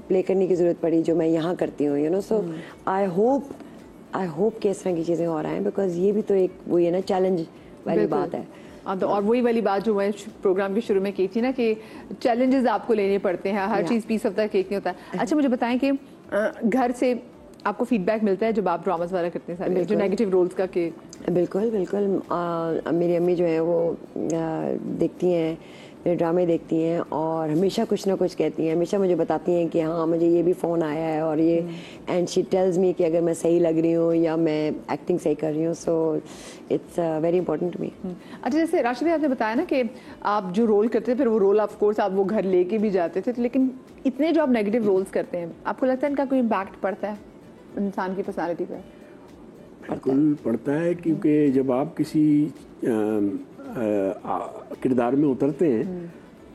प्ले करने की ज़रूरत पड़ी जो मैं यहाँ करती हूँ, you know. So I hope कि इस तरह की चीज़ें और आएँ, बिकॉज ये भी तो एक वही है ना, चैलेंज वाली बात है. तो और वही वाली बात जो मैं प्रोग्राम के शुरू में की थी ना कि चैलेंजेस आपको लेने पड़ते हैं, हर चीज़ पीस ऑफ द केक नहीं होता. अच्छा, मुझे बताएं कि घर से आपको फीडबैक मिलता है जब आप ड्रामास वगैरह करते हैं सारे जो नेगेटिव रोल्स का? के बिल्कुल बिल्कुल. मेरी अम्मी जो है वो देखती हैं, मेरे ड्रामे देखती हैं, और हमेशा कुछ ना कुछ कहती हैं, हमेशा मुझे बताती हैं कि हाँ मुझे ये भी फ़ोन आया है और ये, एंड शी टेल्स मी कि अगर मैं सही लग रही हूँ या मैं एक्टिंग सही कर रही हूँ. So it's very important to me. अच्छा, जैसे राशिद भाई आपने बताया ना कि आप जो रोल करते थे फिर वो रोल ऑफ कोर्स आप वो घर लेके भी जाते थे, लेकिन इतने जो आप नेगेटिव रोल्स करते हैं आपको लगता है इनका कोई इम्पैक्ट पड़ता है इंसान की पर्सनालिटी पर? बिल्कुल पड़ता है, क्योंकि जब आप किसी किरदार में उतरते हैं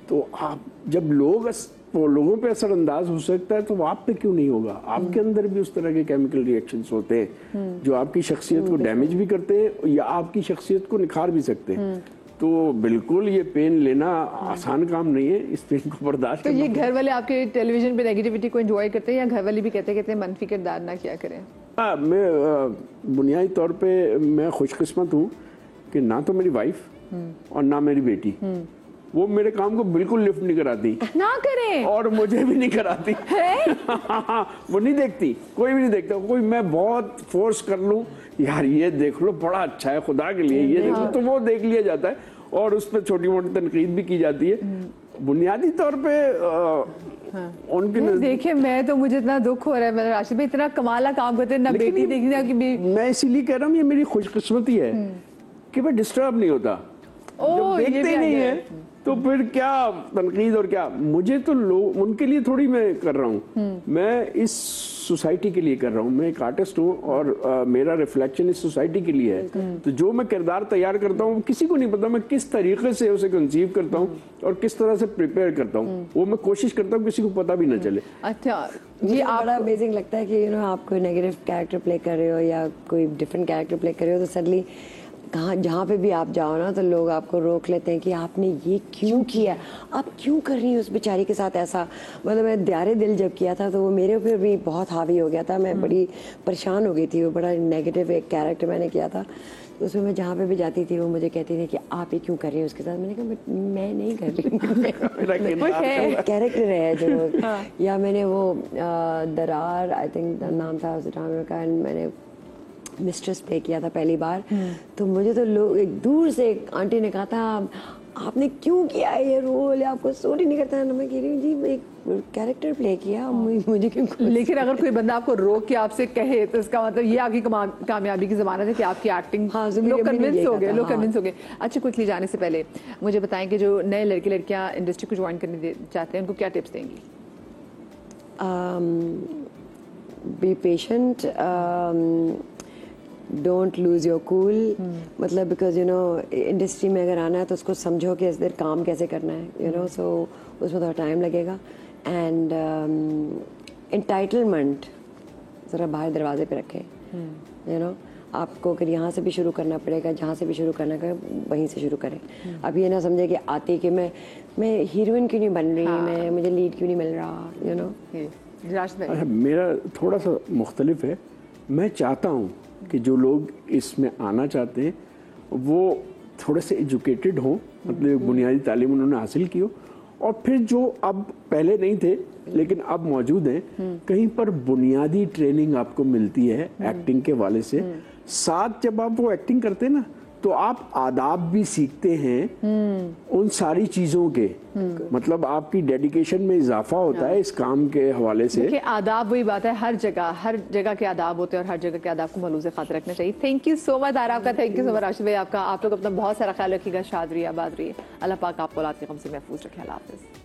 तो आप जब लोगों पे असरअंदाज हो सकता है तो आप पे क्यों नहीं होगा. आपके अंदर भी उस तरह के केमिकल रिएक्शंस होते हैं जो आपकी शख्सियत को डैमेज भी करते हैं या आपकी शख्सियत को निखार भी सकते हैं. तो बिल्कुल ये पेन लेना आसान काम नहीं है, इस पेन को बर्दाश्त तो ये घर वाले आपके टेलीविजन पे नेगेटिविटी को एंजॉय करते हैं या घर वाले भी कहते हैं मनफी किरदार ना किया करें? मैं बुनियादी तौर पे मैं खुशकिस्मत हूँ कि ना तो मेरी वाइफ और ना मेरी बेटी वो मेरे काम को बिल्कुल लिफ्ट नहीं कराती, ना करें, और मुझे भी नहीं कराती. वो नहीं देखती, कोई भी नहीं देखता. कोई मैं बहुत फोर्स कर लूं, यार ये देख लो बड़ा अच्छा है खुदा के लिए, ये देख लो, तो वो देख लिया जाता है और उस पर छोटी मोटी तनकीद भी की जाती है. बुनियादी तौर पे उनके देखिए मैं तो मुझे इतना दुख हो रहा है, मेरा राशिद भाई इतना कमाल का काम करते हैं, ना बेटी देखी ना कि मैं इसीलिए कह रहा हूँ ये मेरी खुशकिस्मती है कि मैं डिस्टर्ब नहीं होता. जब देखते ही नहीं है तो फिर क्या तनकीद और क्या. मुझे तो लोग उनके लिए थोड़ी मैं कर रहा हूँ, मैं इस सोसाइटी के लिए कर रहा हूँ. मैं एक आर्टिस्ट हूँ और मेरा रिफ्लेक्शन इस सोसाइटी के लिए है. तो जो मैं किरदार तैयार करता हूँ किसी को नहीं पता मैं किस तरीके से उसे कंसीव करता हूँ और किस तरह से प्रिपेयर करता हूँ. वो मैं कोशिश करता हूँ किसी को पता भी ना चले. अच्छा, ये बड़ा अमेजिंग लगता है कि यू नो आप कोई नेगेटिव कैरेक्टर प्ले कर रहे हो या कोई डिफरेंट कैरेक्टर प्ले कर रहे हो तो सडनली जहाँ पे भी आप जाओ ना तो लोग आपको रोक लेते हैं कि आपने ये क्यों किया, आप क्यों कर रही हैं उस बेचारी के साथ ऐसा. मतलब मैं द्यारे दिल जब किया था तो वो मेरे ऊपर भी बहुत हावी हो गया था, मैं बड़ी परेशान हो गई थी. वो बड़ा नेगेटिव एक कैरेक्टर मैंने किया था, तो उसमें मैं जहाँ पे भी जाती थी वो मुझे कहती थी कि आप ये क्यों कर रही हैं उसके साथ. मैंने कहा मैं नहीं कर रही हूँ. कैरेक्टर है जो या मैंने वो दरार आई थिंक नाम था उस ड्रामे का, मैंने मिस्ट्रेस प्ले किया था पहली बार. तो मुझे तो लोग एक दूर से एक आंटी ने कहा था आपने क्यों किया ये रोल, आपको सूट ही नहीं करता है. मैं कह रही हूँ जी एक कैरेक्टर प्ले किया, मुझे क्यों. लेकिन अगर कोई बंदा आपको रोक के आपसे कहे तो इसका मतलब ये आपकी कामयाबी की जमानत है कि आपकी एक्टिंग लोग कन्विंस हो गए, लोग कन्विंस हो गए. अच्छा, क्विकली जाने से पहले मुझे बताएं कि जो नए लड़के लड़कियां इंडस्ट्री को ज्वाइन करने चाहते हैं उनको क्या टिप्स देंगी? Be patient, don't lose your cool. मतलब बिकॉज यू नो इंडस्ट्री में अगर आना है तो उसको समझो कि इस देर काम कैसे करना है, यू नो. सो उसमें थोड़ा टाइम लगेगा. एंड एंटाइटलमेंट ज़रा बाहर दरवाजे पे रखें, यू नो. आपको अगर यहाँ से भी शुरू करना पड़ेगा, जहाँ से भी शुरू करना है वहीं से शुरू करें. अब ये ना समझे कि आती कि मैं हीरोइन क्यों नहीं बन रही, मैं मुझे लीड क्यों नहीं मिल रहा, यू नो. मेरा थोड़ा सा मुख्तलिफ है. मैं चाहता हूँ कि जो लोग इसमें आना चाहते हैं वो थोड़े से एजुकेटेड हों, मतलब बुनियादी तालीम उन्होंने हासिल की हो, और फिर जो अब पहले नहीं थे लेकिन अब मौजूद हैं, कहीं पर बुनियादी ट्रेनिंग आपको मिलती है एक्टिंग के वाले से. साथ जब आप वो एक्टिंग करते हैं ना तो आप आदाब भी सीखते हैं उन सारी चीजों के. मतलब आपकी डेडिकेशन में इजाफा होता है इस काम के हवाले से. देखिए आदाब वही बात है, हर जगह के आदाब होते हैं और हर जगह के आदाब को मलूज़ खातिर रखना चाहिए. थैंक यू सो मच आरा आपका, thank you so much Rashid भाई आपका. आप लोग अपना बहुत सारा ख्याल रखिएगा, शाद रहिए, आबाद रहिए. अल्लाह पाक आपको औलाद के गम से महफूज रखे. अल्लाह हाफ़िज़.